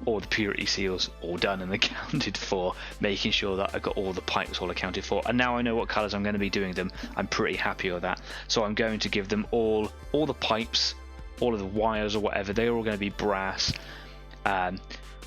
A: all the purity seals all done and accounted for, making sure that I got all the pipes all accounted for, and now I know what colours I'm going to be doing them. I'm pretty happy with that. So I'm going to give them all the pipes, all of the wires or whatever, they're all going to be brass.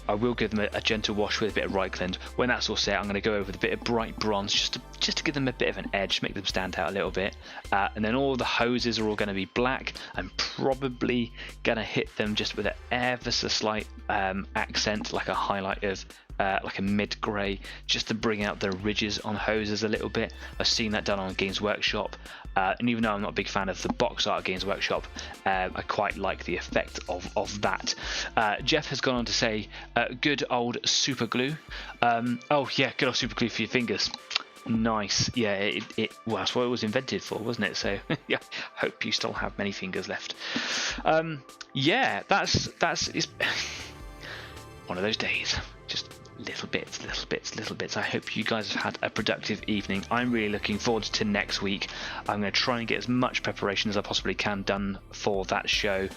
A: I will give them a gentle wash with a bit of Reichland. When that's all set, I'm going to go over with a bit of bright bronze just to give them a bit of an edge, make them stand out a little bit. And then all the hoses are all going to be black. I'm probably going to hit them just with an ever so slight accent, like a highlight of like a mid grey, just to bring out the ridges on hoses a little bit. I've seen that done on Games Workshop, and even though I'm not a big fan of the box art of Games Workshop, I quite like the effect of that. Jeff has gone on to say, good old super glue. Oh yeah, good old super glue for your fingers. Nice. Yeah, well, that's what it was invented for, wasn't it? So yeah, hope you still have many fingers left. Yeah, that's it's one of those days. Just little bits. I hope you guys have had a productive evening. I'm really looking forward to next week. I'm going to try and get as much preparation as I possibly can done for that show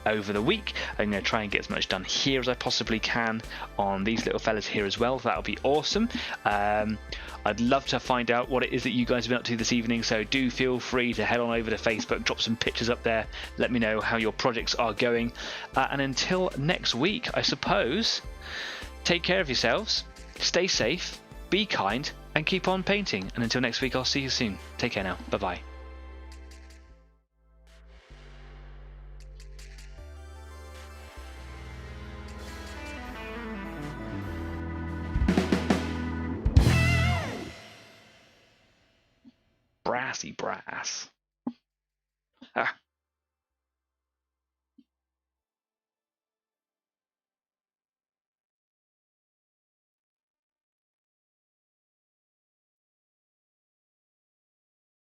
A: over the week. I'm going to try and get as much done here as I possibly can on these little fellas here as well. That'll be awesome. I'd love to find out what it is that you guys have been up to this evening, so do feel free to head on over to Facebook, drop some pictures up there, let me know how your projects are going, and until next week, I suppose, take care of yourselves, stay safe, be kind, and keep on painting. And until next week, I'll see you soon. Take care now. Bye-bye. Brassy brass. Ah.